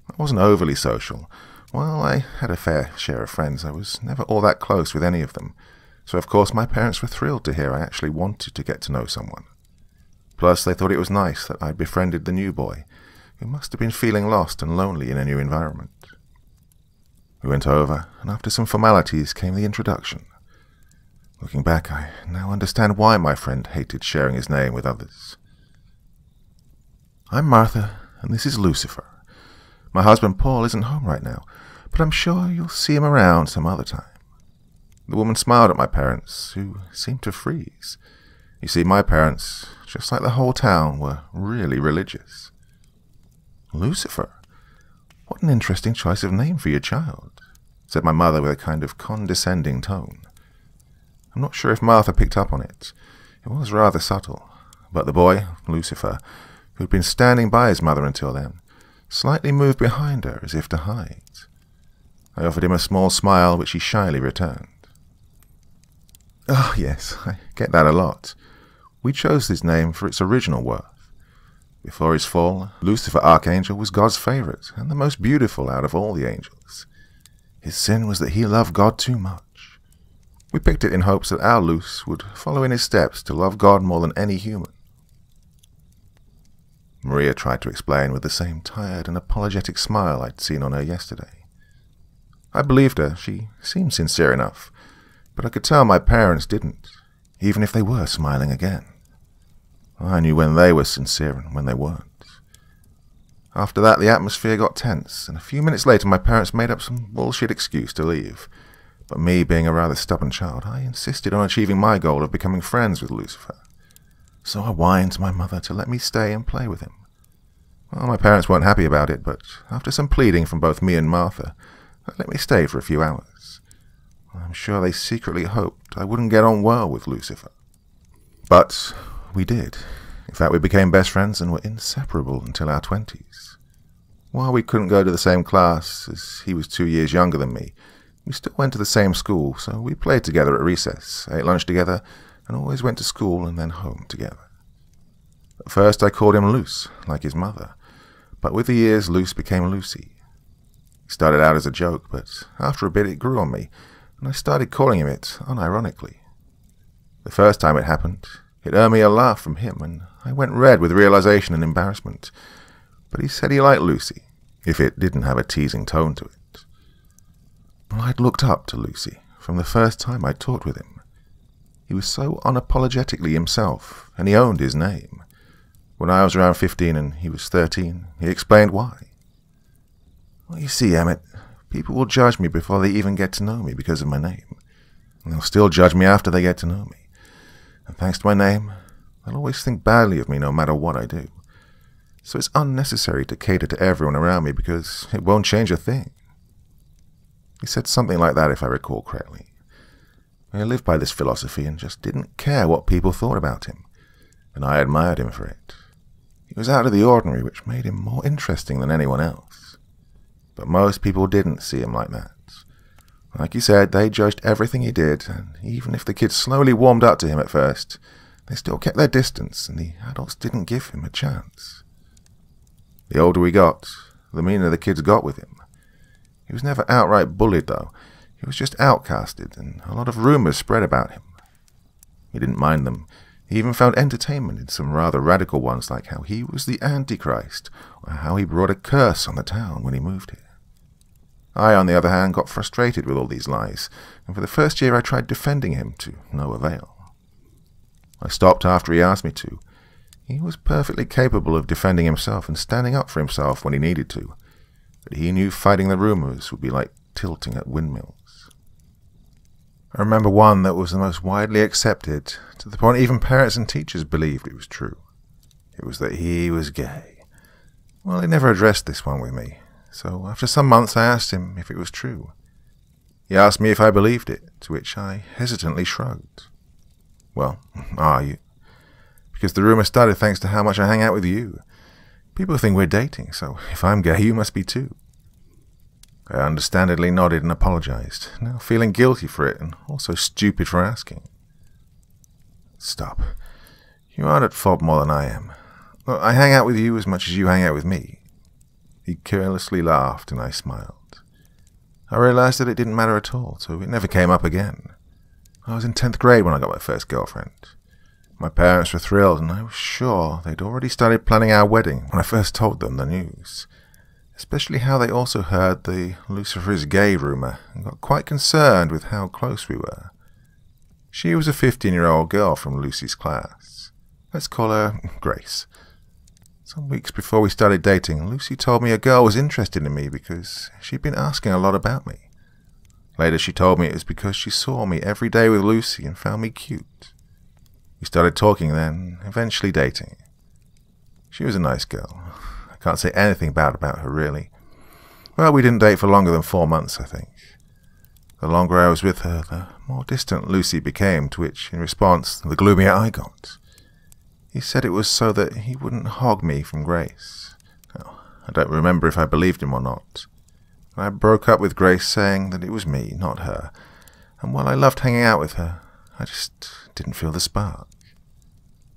I wasn't overly social. While I had a fair share of friends, I was never all that close with any of them, so of course my parents were thrilled to hear I actually wanted to get to know someone. Plus, they thought it was nice that I'd befriended the new boy, who must have been feeling lost and lonely in a new environment. We went over, and after some formalities came the introduction. Looking back, I now understand why my friend hated sharing his name with others. "I'm Martha, and this is Lucifer. My husband Paul isn't home right now, but I'm sure you'll see him around some other time." The woman smiled at my parents, who seemed to freeze. You see, my parents, just like the whole town, were really religious. "Lucifer? What an interesting choice of name for your child," said my mother with a kind of condescending tone. I'm not sure if Martha picked up on it. It was rather subtle, but the boy, Lucifer, who had been standing by his mother until then, slightly moved behind her as if to hide. I offered him a small smile, which he shyly returned. "Oh, yes, I get that a lot. We chose this name for its original worth. Before his fall, Lucifer Archangel was God's favorite and the most beautiful out of all the angels. His sin was that he loved God too much. We picked it in hopes that our Luce would follow in his steps to love God more than any human. Maria tried to explain with the same tired and apologetic smile I'd seen on her yesterday. I believed her, she seemed sincere enough, but I could tell my parents didn't, even if they were smiling again. I knew when they were sincere and when they weren't. After that, the atmosphere got tense, and a few minutes later my parents made up some bullshit excuse to leave. But me, being a rather stubborn child, I insisted on achieving my goal of becoming friends with Lucifer. So I whined to my mother to let me stay and play with him. Well, my parents weren't happy about it, but after some pleading from both me and Martha, they let me stay for a few hours. I'm sure they secretly hoped I wouldn't get on well with Lucifer. But we did. In fact, we became best friends and were inseparable until our 20s. While we couldn't go to the same class, as he was 2 years younger than me, we still went to the same school, so we played together at recess, ate lunch together, and always went to school and then home together. At first I called him Luce, like his mother, but with the years Luce became Lucy. It started out as a joke, but after a bit it grew on me, and I started calling him it unironically. The first time it happened, it earned me a laugh from him, and I went red with realization and embarrassment, but he said he liked Lucy, if it didn't have a teasing tone to it. Well, I'd looked up to Lucy from the first time I talked with him. He was so unapologetically himself, and he owned his name. When I was around 15 and he was 13, he explained why. Well, you see, Emmett, people will judge me before they even get to know me because of my name, and they'll still judge me after they get to know me. And thanks to my name, they'll always think badly of me no matter what I do. So it's unnecessary to cater to everyone around me because it won't change a thing. He said something like that, if I recall correctly. He lived by this philosophy and just didn't care what people thought about him, and I admired him for it. He was out of the ordinary, which made him more interesting than anyone else. But most people didn't see him like that. Like he said, they judged everything he did, and even if the kids slowly warmed up to him at first, they still kept their distance, and the adults didn't give him a chance. The older we got, the meaner the kids got with him. He was never outright bullied, though. He was just outcasted, and a lot of rumors spread about him. He didn't mind them. He even found entertainment in some rather radical ones, like how he was the Antichrist, or how he brought a curse on the town when he moved here. I, on the other hand, got frustrated with all these lies, and for the first year I tried defending him to no avail. I stopped after he asked me to. He was perfectly capable of defending himself and standing up for himself when he needed to, but he knew fighting the rumors would be like tilting at windmills. I remember one that was the most widely accepted, to the point even parents and teachers believed it was true. It was that he was gay. Well, he never addressed this one with me, so after some months I asked him if it was true. He asked me if I believed it, to which I hesitantly shrugged. Well, are you? Because the rumor started thanks to how much I hang out with you. People think we're dating, so if I'm gay, you must be too. I understandably nodded and apologized, now feeling guilty for it and also stupid for asking. Stop. You aren't at fault more than I am. Look, I hang out with you as much as you hang out with me. He carelessly laughed and I smiled. I realized that it didn't matter at all, so it never came up again. I was in 10th grade when I got my first girlfriend. My parents were thrilled, and I was sure they'd already started planning our wedding when I first told them the news. Especially how they also heard the Lucifer is gay rumor and got quite concerned with how close we were. She was a 15-year-old girl from Lucy's class. Let's call her Grace. Some weeks before we started dating, Lucy told me a girl was interested in me because she'd been asking a lot about me. Later she told me it was because she saw me every day with Lucy and found me cute. We started talking then, eventually dating. She was a nice girl. I can't say anything bad about her, really. Well, we didn't date for longer than 4 months, I think. The longer I was with her, the more distant Lucy became, to which, in response, the gloomier I got. He said it was so that he wouldn't hog me from Grace. Now, I don't remember if I believed him or not. I broke up with Grace saying that it was me, not her, and while I loved hanging out with her, I just didn't feel the spark.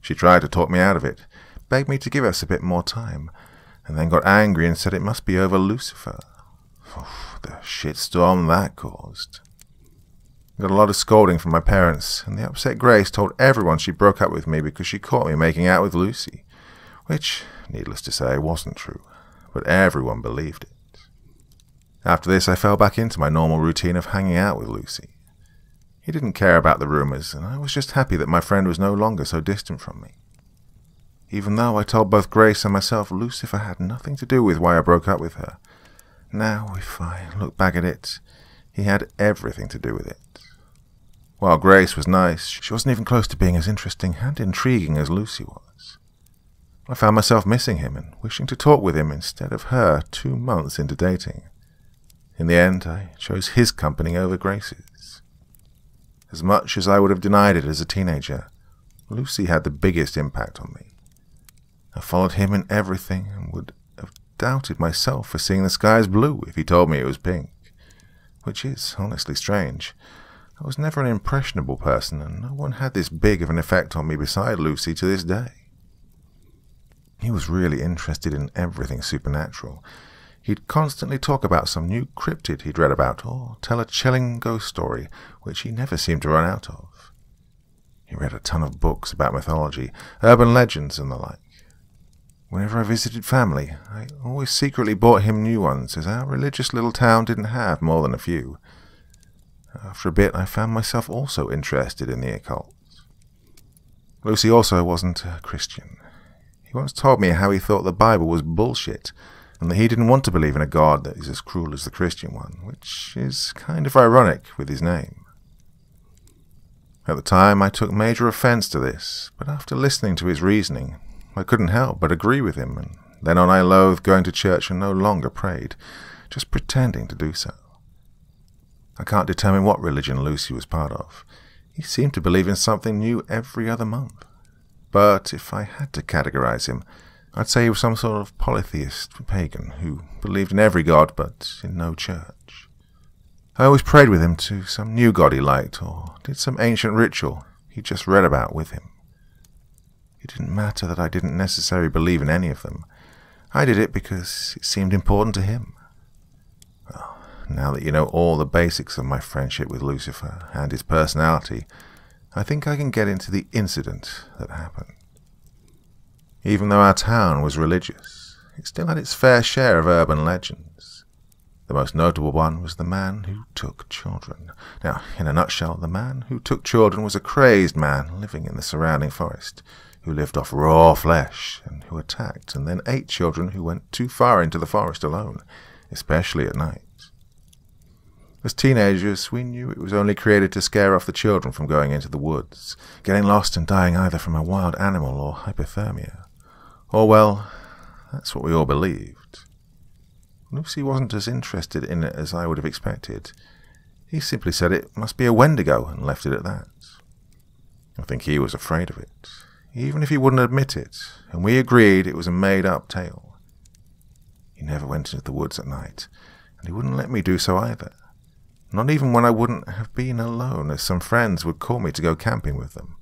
She tried to talk me out of it, begged me to give us a bit more time, and then got angry and said it must be over Lucifer. The shitstorm that caused. got a lot of scolding from my parents, and the upset Grace told everyone she broke up with me because she caught me making out with Lucy, which, needless to say, wasn't true, but everyone believed it. After this, I fell back into my normal routine of hanging out with Lucy. He didn't care about the rumors, and I was just happy that my friend was no longer so distant from me. Even though I told both Grace and myself Lucifer had nothing to do with why I broke up with her, now, if I look back at it, he had everything to do with it. While Grace was nice, she wasn't even close to being as interesting and intriguing as Lucy was. I found myself missing him and wishing to talk with him instead of her 2 months into dating. In the end, I chose his company over Grace's. As much as I would have denied it as a teenager, Lucy had the biggest impact on me. I followed him in everything and would have doubted myself for seeing the sky as blue if he told me it was pink, which is honestly strange. I was never an impressionable person, and no one had this big of an effect on me beside Lucy to this day. He was really interested in everything supernatural. He'd constantly talk about some new cryptid he'd read about, or tell a chilling ghost story, which he never seemed to run out of. He read a ton of books about mythology, urban legends, and the like. Whenever I visited family, I always secretly bought him new ones, as our religious little town didn't have more than a few. After a bit, I found myself also interested in the occult. Lucy also wasn't a Christian. He once told me how he thought the Bible was bullshit, and that he didn't want to believe in a God that is as cruel as the Christian one, which is kind of ironic with his name. At the time, I took major offense to this, but after listening to his reasoning, I couldn't help but agree with him, and then on I loathed going to church and no longer prayed, just pretending to do so. I can't determine what religion Lucy was part of. He seemed to believe in something new every other month. But if I had to categorize him, I'd say he was some sort of polytheist pagan who believed in every god but in no church. I always prayed with him to some new god he liked, or did some ancient ritual he just read about with him. It didn't matter that I didn't necessarily believe in any of them. I did it because it seemed important to him. Well, now that you know all the basics of my friendship with Lucifer and his personality, I think I can get into the incident that happened. Even though our town was religious, it still had its fair share of urban legends. The most notable one was the man who took children. Now, in a nutshell, the man who took children was a crazed man living in the surrounding forest, who lived off raw flesh, and who attacked and then ate children who went too far into the forest alone, especially at night. As teenagers, we knew it was only created to scare off the children from going into the woods, getting lost and dying either from a wild animal or hypothermia. Or, well, that's what we all believed. Lucy wasn't as interested in it as I would have expected. He simply said it must be a Wendigo and left it at that. I think he was afraid of it, even if he wouldn't admit it, and we agreed it was a made-up tale. He never went into the woods at night, and he wouldn't let me do so either. Not even when I wouldn't have been alone, as some friends would call me to go camping with them.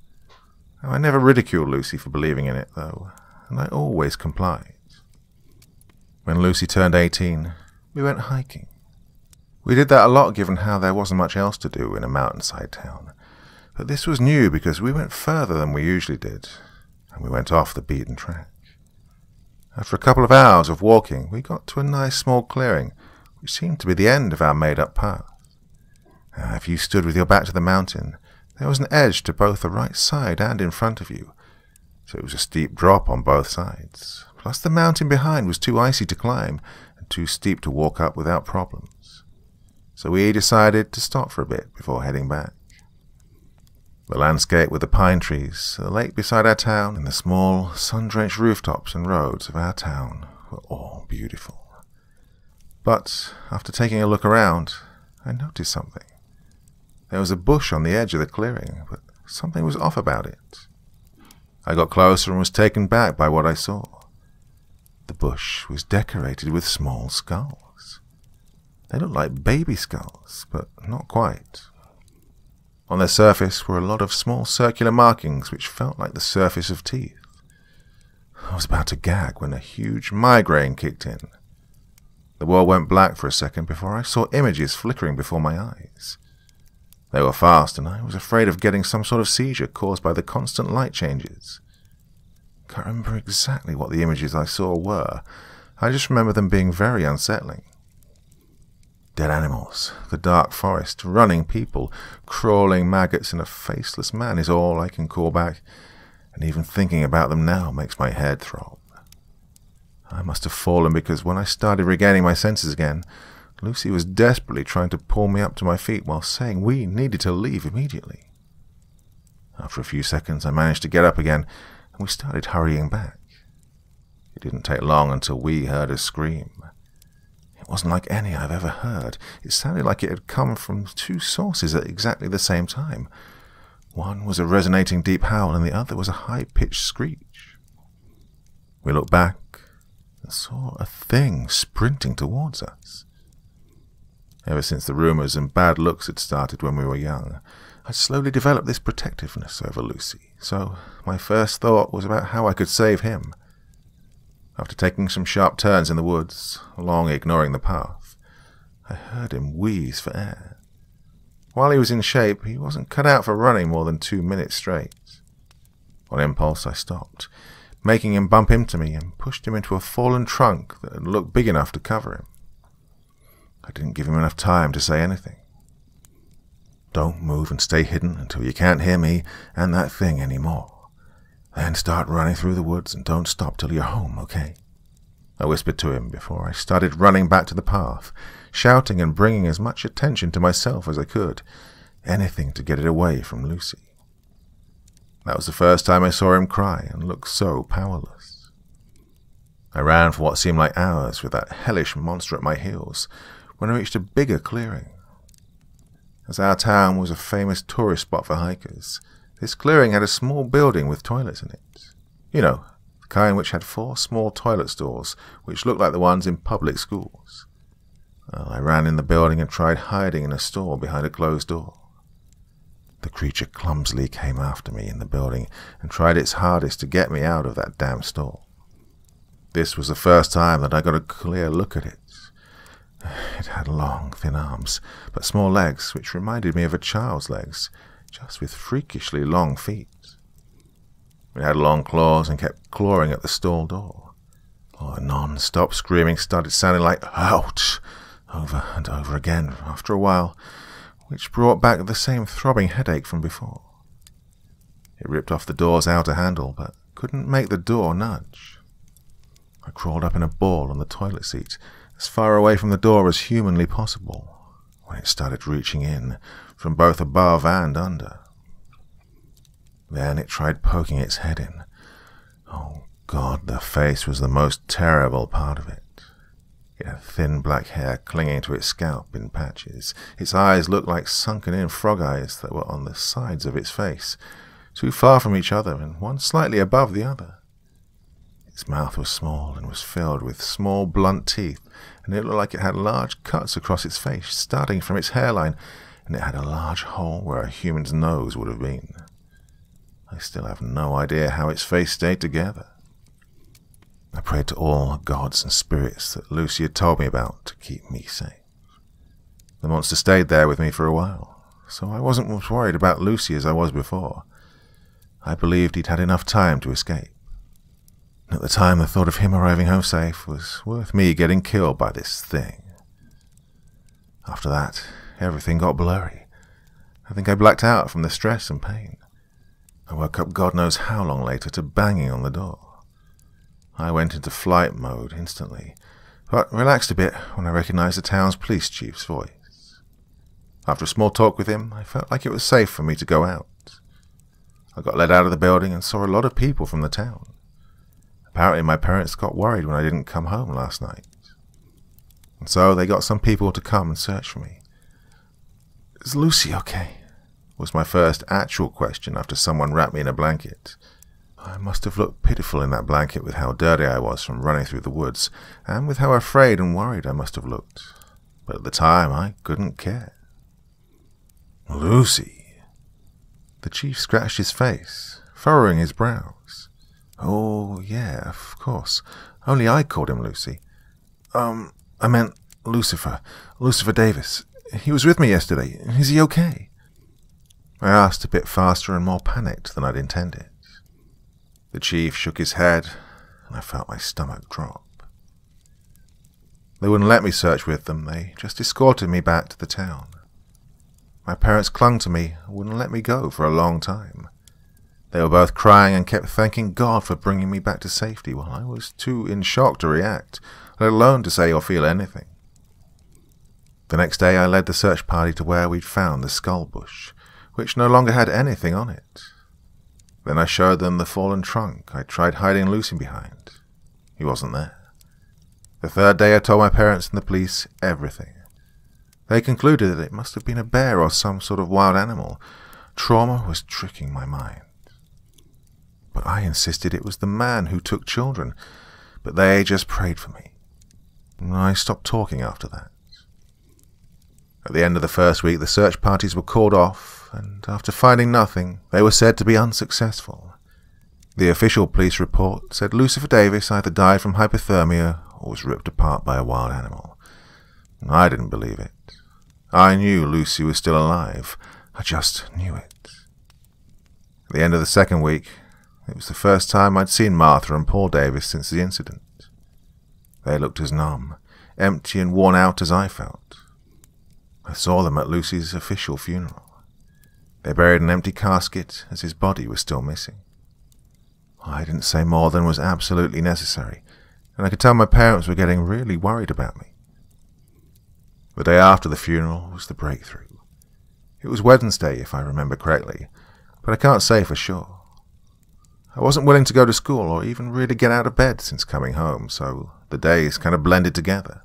I never ridiculed Lucy for believing in it, though, and I always complied. When Lucy turned 18, we went hiking. We did that a lot given how there wasn't much else to do in a mountainside town, but this was new because we went further than we usually did, and we went off the beaten track. After a couple of hours of walking, we got to a nice small clearing, which seemed to be the end of our made-up path. If you stood with your back to the mountain, there was an edge to both the right side and in front of you, so it was a steep drop on both sides. Plus the mountain behind was too icy to climb and too steep to walk up without problems. So we decided to stop for a bit before heading back. The landscape with the pine trees, the lake beside our town, and the small, sun-drenched rooftops and roads of our town were all beautiful. But after taking a look around, I noticed something. There was a bush on the edge of the clearing, but something was off about it. I got closer and was taken back by what I saw. The bush was decorated with small skulls. They looked like baby skulls, but not quite. On their surface were a lot of small circular markings which felt like the surface of teeth. I was about to gag when a huge migraine kicked in. The world went black for a second before I saw images flickering before my eyes. They were fast, and I was afraid of getting some sort of seizure caused by the constant light changes. I can't remember exactly what the images I saw were. I just remember them being very unsettling. Dead animals, the dark forest, running people, crawling maggots, and a faceless man is all I can call back, and even thinking about them now makes my head throb. I must have fallen because when I started regaining my senses again, Lucy was desperately trying to pull me up to my feet while saying we needed to leave immediately. After a few seconds, I managed to get up again, and we started hurrying back. It didn't take long until we heard a scream. It wasn't like any I've ever heard. It sounded like it had come from two sources at exactly the same time. One was a resonating deep howl, and the other was a high-pitched screech. We looked back and saw a thing sprinting towards us. Ever since the rumors and bad looks had started when we were young, I'd slowly developed this protectiveness over Lucy, so my first thought was about how I could save him. After taking some sharp turns in the woods, long ignoring the path, I heard him wheeze for air. While he was in shape, he wasn't cut out for running more than 2 minutes straight. On impulse, I stopped, making him bump into me, and pushed him into a fallen trunk that had looked big enough to cover him. I didn't give him enough time to say anything. Don't move and stay hidden until you can't hear me and that thing anymore. Then start running through the woods and don't stop till you're home, okay? I whispered to him before I started running back to the path, shouting and bringing as much attention to myself as I could, anything to get it away from Lucy. That was the first time I saw him cry and look so powerless. I ran for what seemed like hours with that hellish monster at my heels when I reached a bigger clearing. As our town was a famous tourist spot for hikers, this clearing had a small building with toilets in it. You know, the kind which had 4 small toilet stalls, which looked like the ones in public schools. Well, I ran in the building and tried hiding in a stall behind a closed door. The creature clumsily came after me in the building and tried its hardest to get me out of that damn stall. This was the first time that I got a clear look at it. It had long, thin arms, but small legs, which reminded me of a child's legs, just with freakishly long feet. It had long claws and kept clawing at the stall door. A non-stop screaming started sounding like "ouch" over and over again after a while, which brought back the same throbbing headache from before. It ripped off the door's outer handle, but couldn't make the door nudge. I crawled up in a ball on the toilet seat, as far away from the door as humanly possible, when it started reaching in from both above and under. Then it tried poking its head in. Oh God, the face was the most terrible part of it. It had thin black hair clinging to its scalp in patches. Its eyes looked like sunken-in frog eyes that were on the sides of its face, too far from each other and one slightly above the other. Its mouth was small and was filled with small, blunt teeth, and it looked like it had large cuts across its face, starting from its hairline, and it had a large hole where a human's nose would have been. I still have no idea how its face stayed together. I prayed to all gods and spirits that Lucy had told me about to keep me safe. The monster stayed there with me for a while, so I wasn't as worried about Lucy as I was before. I believed he'd had enough time to escape. At the time, the thought of him arriving home safe was worth me getting killed by this thing. After that, everything got blurry. I think I blacked out from the stress and pain. I woke up God knows how long later to banging on the door. I went into flight mode instantly, but relaxed a bit when I recognized the town's police chief's voice. After a small talk with him, I felt like it was safe for me to go out. I got let out of the building and saw a lot of people from the town. Apparently my parents got worried when I didn't come home last night. And so they got some people to come and search for me. "Is Lucy okay?" was my first actual question after someone wrapped me in a blanket. I must have looked pitiful in that blanket with how dirty I was from running through the woods, and with how afraid and worried I must have looked. But at the time I couldn't care. "Lucy?" The chief scratched his face, furrowing his brows. "Oh, yeah, of course. Only I called him Lucy. I meant Lucifer. Lucifer Davis. He was with me yesterday. Is he okay?" I asked a bit faster and more panicked than I'd intended. The chief shook his head, and I felt my stomach drop. They wouldn't let me search with them, they just escorted me back to the town. My parents clung to me and wouldn't let me go for a long time. They were both crying and kept thanking God for bringing me back to safety while I was too in shock to react, let alone to say or feel anything. The next day I led the search party to where we'd found the skull bush, which no longer had anything on it. Then I showed them the fallen trunk I tried hiding Lucy behind. He wasn't there. The third day I told my parents and the police everything. They concluded that it must have been a bear or some sort of wild animal. Trauma was tricking my mind. But I insisted it was the man who took children, but they just prayed for me. I stopped talking after that. At the end of the first week, the search parties were called off, and after finding nothing, they were said to be unsuccessful. The official police report said Lucifer Davis either died from hypothermia or was ripped apart by a wild animal. I didn't believe it. I knew Lucy was still alive. I just knew it. At the end of the second week, it was the first time I'd seen Martha and Paul Davis since the incident. They looked as numb, empty and worn out as I felt. I saw them at Lucy's official funeral. They buried an empty casket as his body was still missing. I didn't say more than was absolutely necessary, and I could tell my parents were getting really worried about me. The day after the funeral was the breakthrough. It was Wednesday, if I remember correctly, but I can't say for sure. I wasn't willing to go to school or even really get out of bed since coming home, so the days kind of blended together.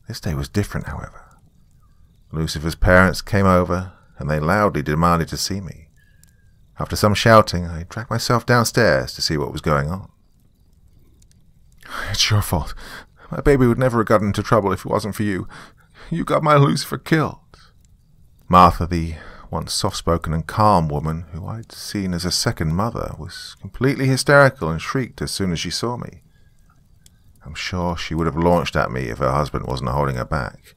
This day was different, however. Lucifer's parents came over, and they loudly demanded to see me. After some shouting, I dragged myself downstairs to see what was going on. "It's your fault. My baby would never have gotten into trouble if it wasn't for you. You got my Lucifer killed." Martha, the once soft-spoken and calm woman who I'd seen as a second mother, was completely hysterical and shrieked as soon as she saw me. I'm sure she would have launched at me if her husband wasn't holding her back,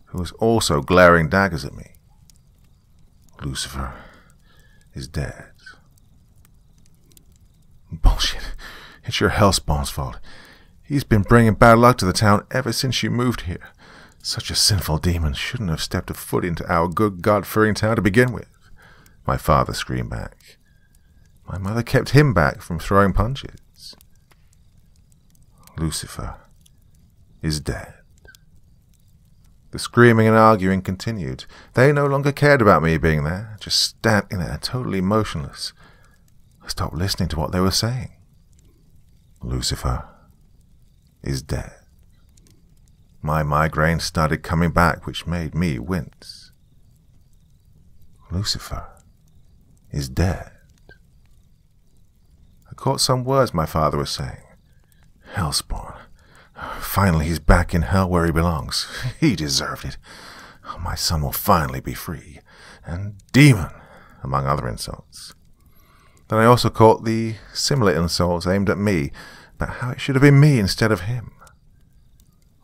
who was also glaring daggers at me. "Lucifer is dead." "Bullshit. It's your hellspawn's fault. He's been bringing bad luck to the town ever since you moved here. Such a sinful demon shouldn't have stepped a foot into our good God-fearing town to begin with," my father screamed back. My mother kept him back from throwing punches. "Lucifer is dead." The screaming and arguing continued. They no longer cared about me being there, just standing there totally motionless. I stopped listening to what they were saying. "Lucifer is dead." My migraine started coming back, which made me wince. "Lucifer is dead." I caught some words my father was saying. "Hellspawn. Finally he's back in hell where he belongs. He deserved it. My son will finally be free. And demon," among other insults. Then I also caught the similar insults aimed at me, about how it should have been me instead of him.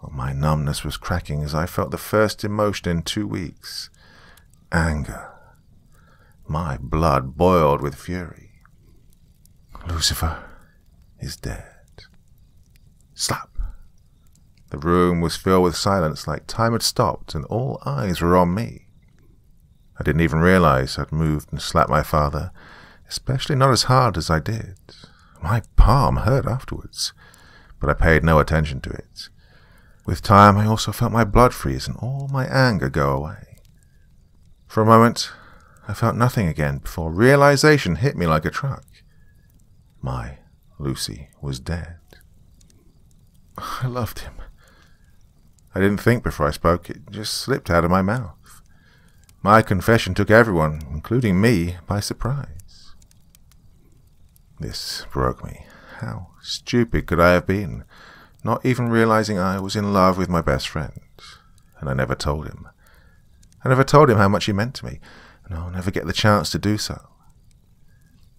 Well, my numbness was cracking as I felt the first emotion in 2 weeks. Anger. My blood boiled with fury. "Lucifer is dead." Slap. The room was filled with silence, like time had stopped, and all eyes were on me. I didn't even realize I'd moved and slapped my father, especially not as hard as I did. My palm hurt afterwards, but I paid no attention to it. With time, I also felt my blood freeze and all my anger go away. For a moment, I felt nothing again before realization hit me like a truck. My Lucy was dead. I loved him. I didn't think before I spoke. It just slipped out of my mouth. My confession took everyone, including me, by surprise. This broke me. How stupid could I have been? Not even realizing I was in love with my best friend. And I never told him. I never told him how much he meant to me, and I'll never get the chance to do so.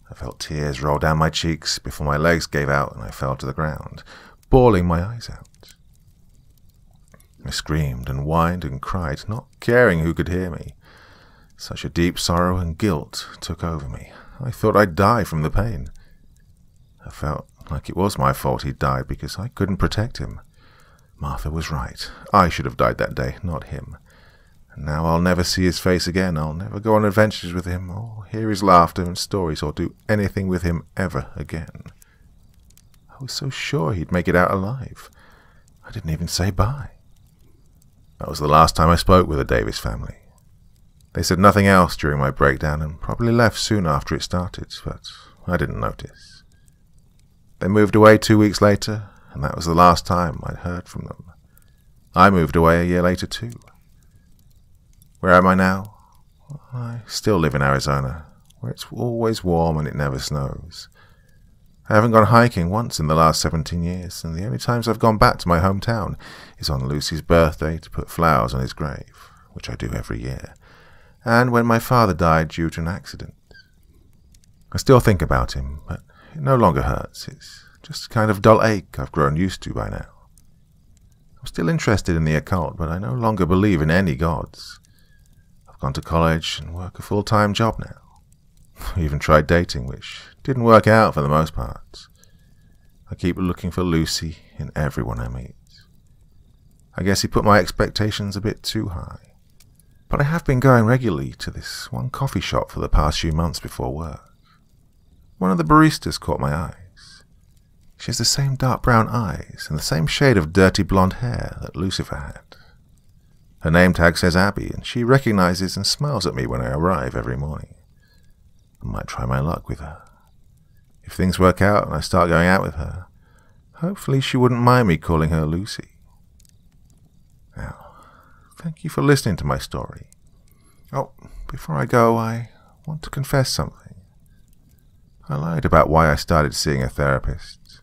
I felt tears roll down my cheeks before my legs gave out and I fell to the ground, bawling my eyes out. I screamed and whined and cried, not caring who could hear me. Such a deep sorrow and guilt took over me. I thought I'd die from the pain. I felt like it was my fault he'd died because I couldn't protect him. Martha was right. I should have died that day, not him. And now I'll never see his face again. I'll never go on adventures with him, or hear his laughter and stories, or do anything with him ever again. I was so sure he'd make it out alive. I didn't even say bye. That was the last time I spoke with the Davis family. They said nothing else during my breakdown and probably left soon after it started, but I didn't notice. They moved away 2 weeks later, and that was the last time I'd heard from them. I moved away a year later too. Where am I now? I still live in Arizona, where it's always warm and it never snows. I haven't gone hiking once in the last 17 years, and the only times I've gone back to my hometown is on Lucy's birthday to put flowers on his grave, which I do every year, and when my father died due to an accident. I still think about him, but it no longer hurts. It's just a kind of dull ache I've grown used to by now. I'm still interested in the occult, but I no longer believe in any gods. I've gone to college and work a full-time job now. I even tried dating, which didn't work out for the most part. I keep looking for Lucy in everyone I meet. I guess he put my expectations a bit too high. But I have been going regularly to this one coffee shop for the past few months before work. One of the baristas caught my eyes. She has the same dark brown eyes and the same shade of dirty blonde hair that Lucifer had. Her name tag says Abby, and she recognizes and smiles at me when I arrive every morning. I might try my luck with her. If things work out and I start going out with her, hopefully she wouldn't mind me calling her Lucy. Now, thank you for listening to my story. Oh, before I go, I want to confess something. I lied about why I started seeing a therapist.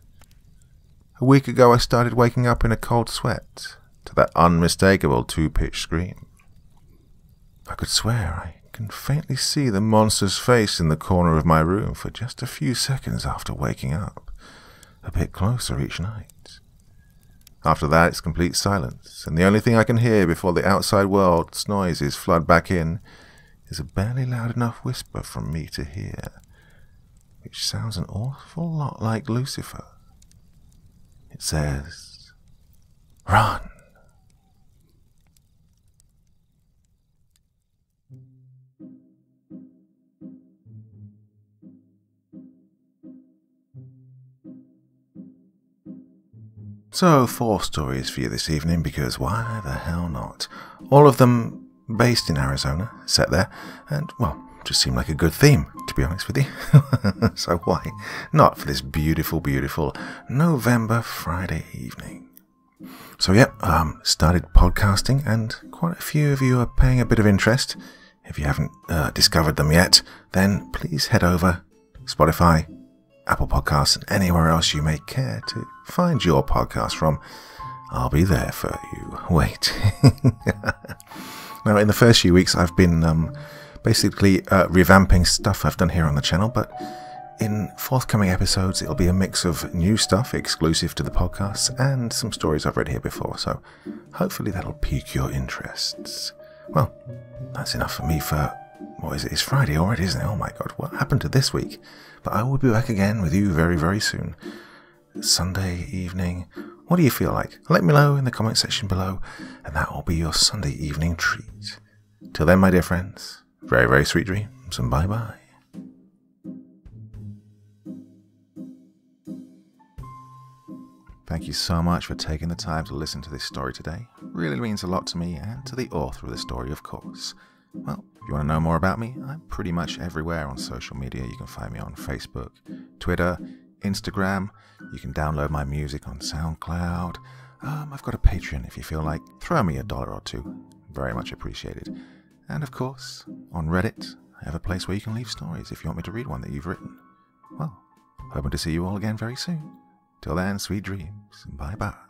A week ago I started waking up in a cold sweat to that unmistakable two-pitch scream. I could swear I can faintly see the monster's face in the corner of my room for just a few seconds after waking up, a bit closer each night. After that it's complete silence, and the only thing I can hear before the outside world's noises flood back in is a barely loud enough whisper from me to hear, which sounds an awful lot like Lucifer. It says, "Run!" So, 4 stories for you this evening, because why the hell not? All of them based in Arizona, set there, and, well, just seemed like a good theme, to be honest with you. So why not for this beautiful, beautiful November Friday evening? So yeah, started podcasting, and quite a few of you are paying a bit of interest. If you haven't discovered them yet, then please head over Spotify, Apple Podcasts, and anywhere else you may care to find your podcast from. I'll be there for you. Wait. Now, in the first few weeks, I've been basically revamping stuff I've done here on the channel, but in forthcoming episodes, it'll be a mix of new stuff exclusive to the podcasts and some stories I've read here before, so hopefully that'll pique your interests. Well, that's enough for me for, what is it? It's Friday already, isn't it? Oh my god, what happened to this week? But I will be back again with you very, very soon. Sunday evening. What do you feel like? Let me know in the comment section below, and that will be your Sunday evening treat. Till then, my dear friends, very, very sweet dreams, and bye-bye. Thank you so much for taking the time to listen to this story today. It really means a lot to me and to the author of the story, of course. Well, if you want to know more about me, I'm pretty much everywhere on social media. You can find me on Facebook, Twitter, Instagram. You can download my music on SoundCloud. I've got a Patreon if you feel like. Throw me $1 or $2. Very much appreciated. And of course, on Reddit, I have a place where you can leave stories if you want me to read one that you've written. Well, hoping to see you all again very soon. Till then, sweet dreams, and bye-bye.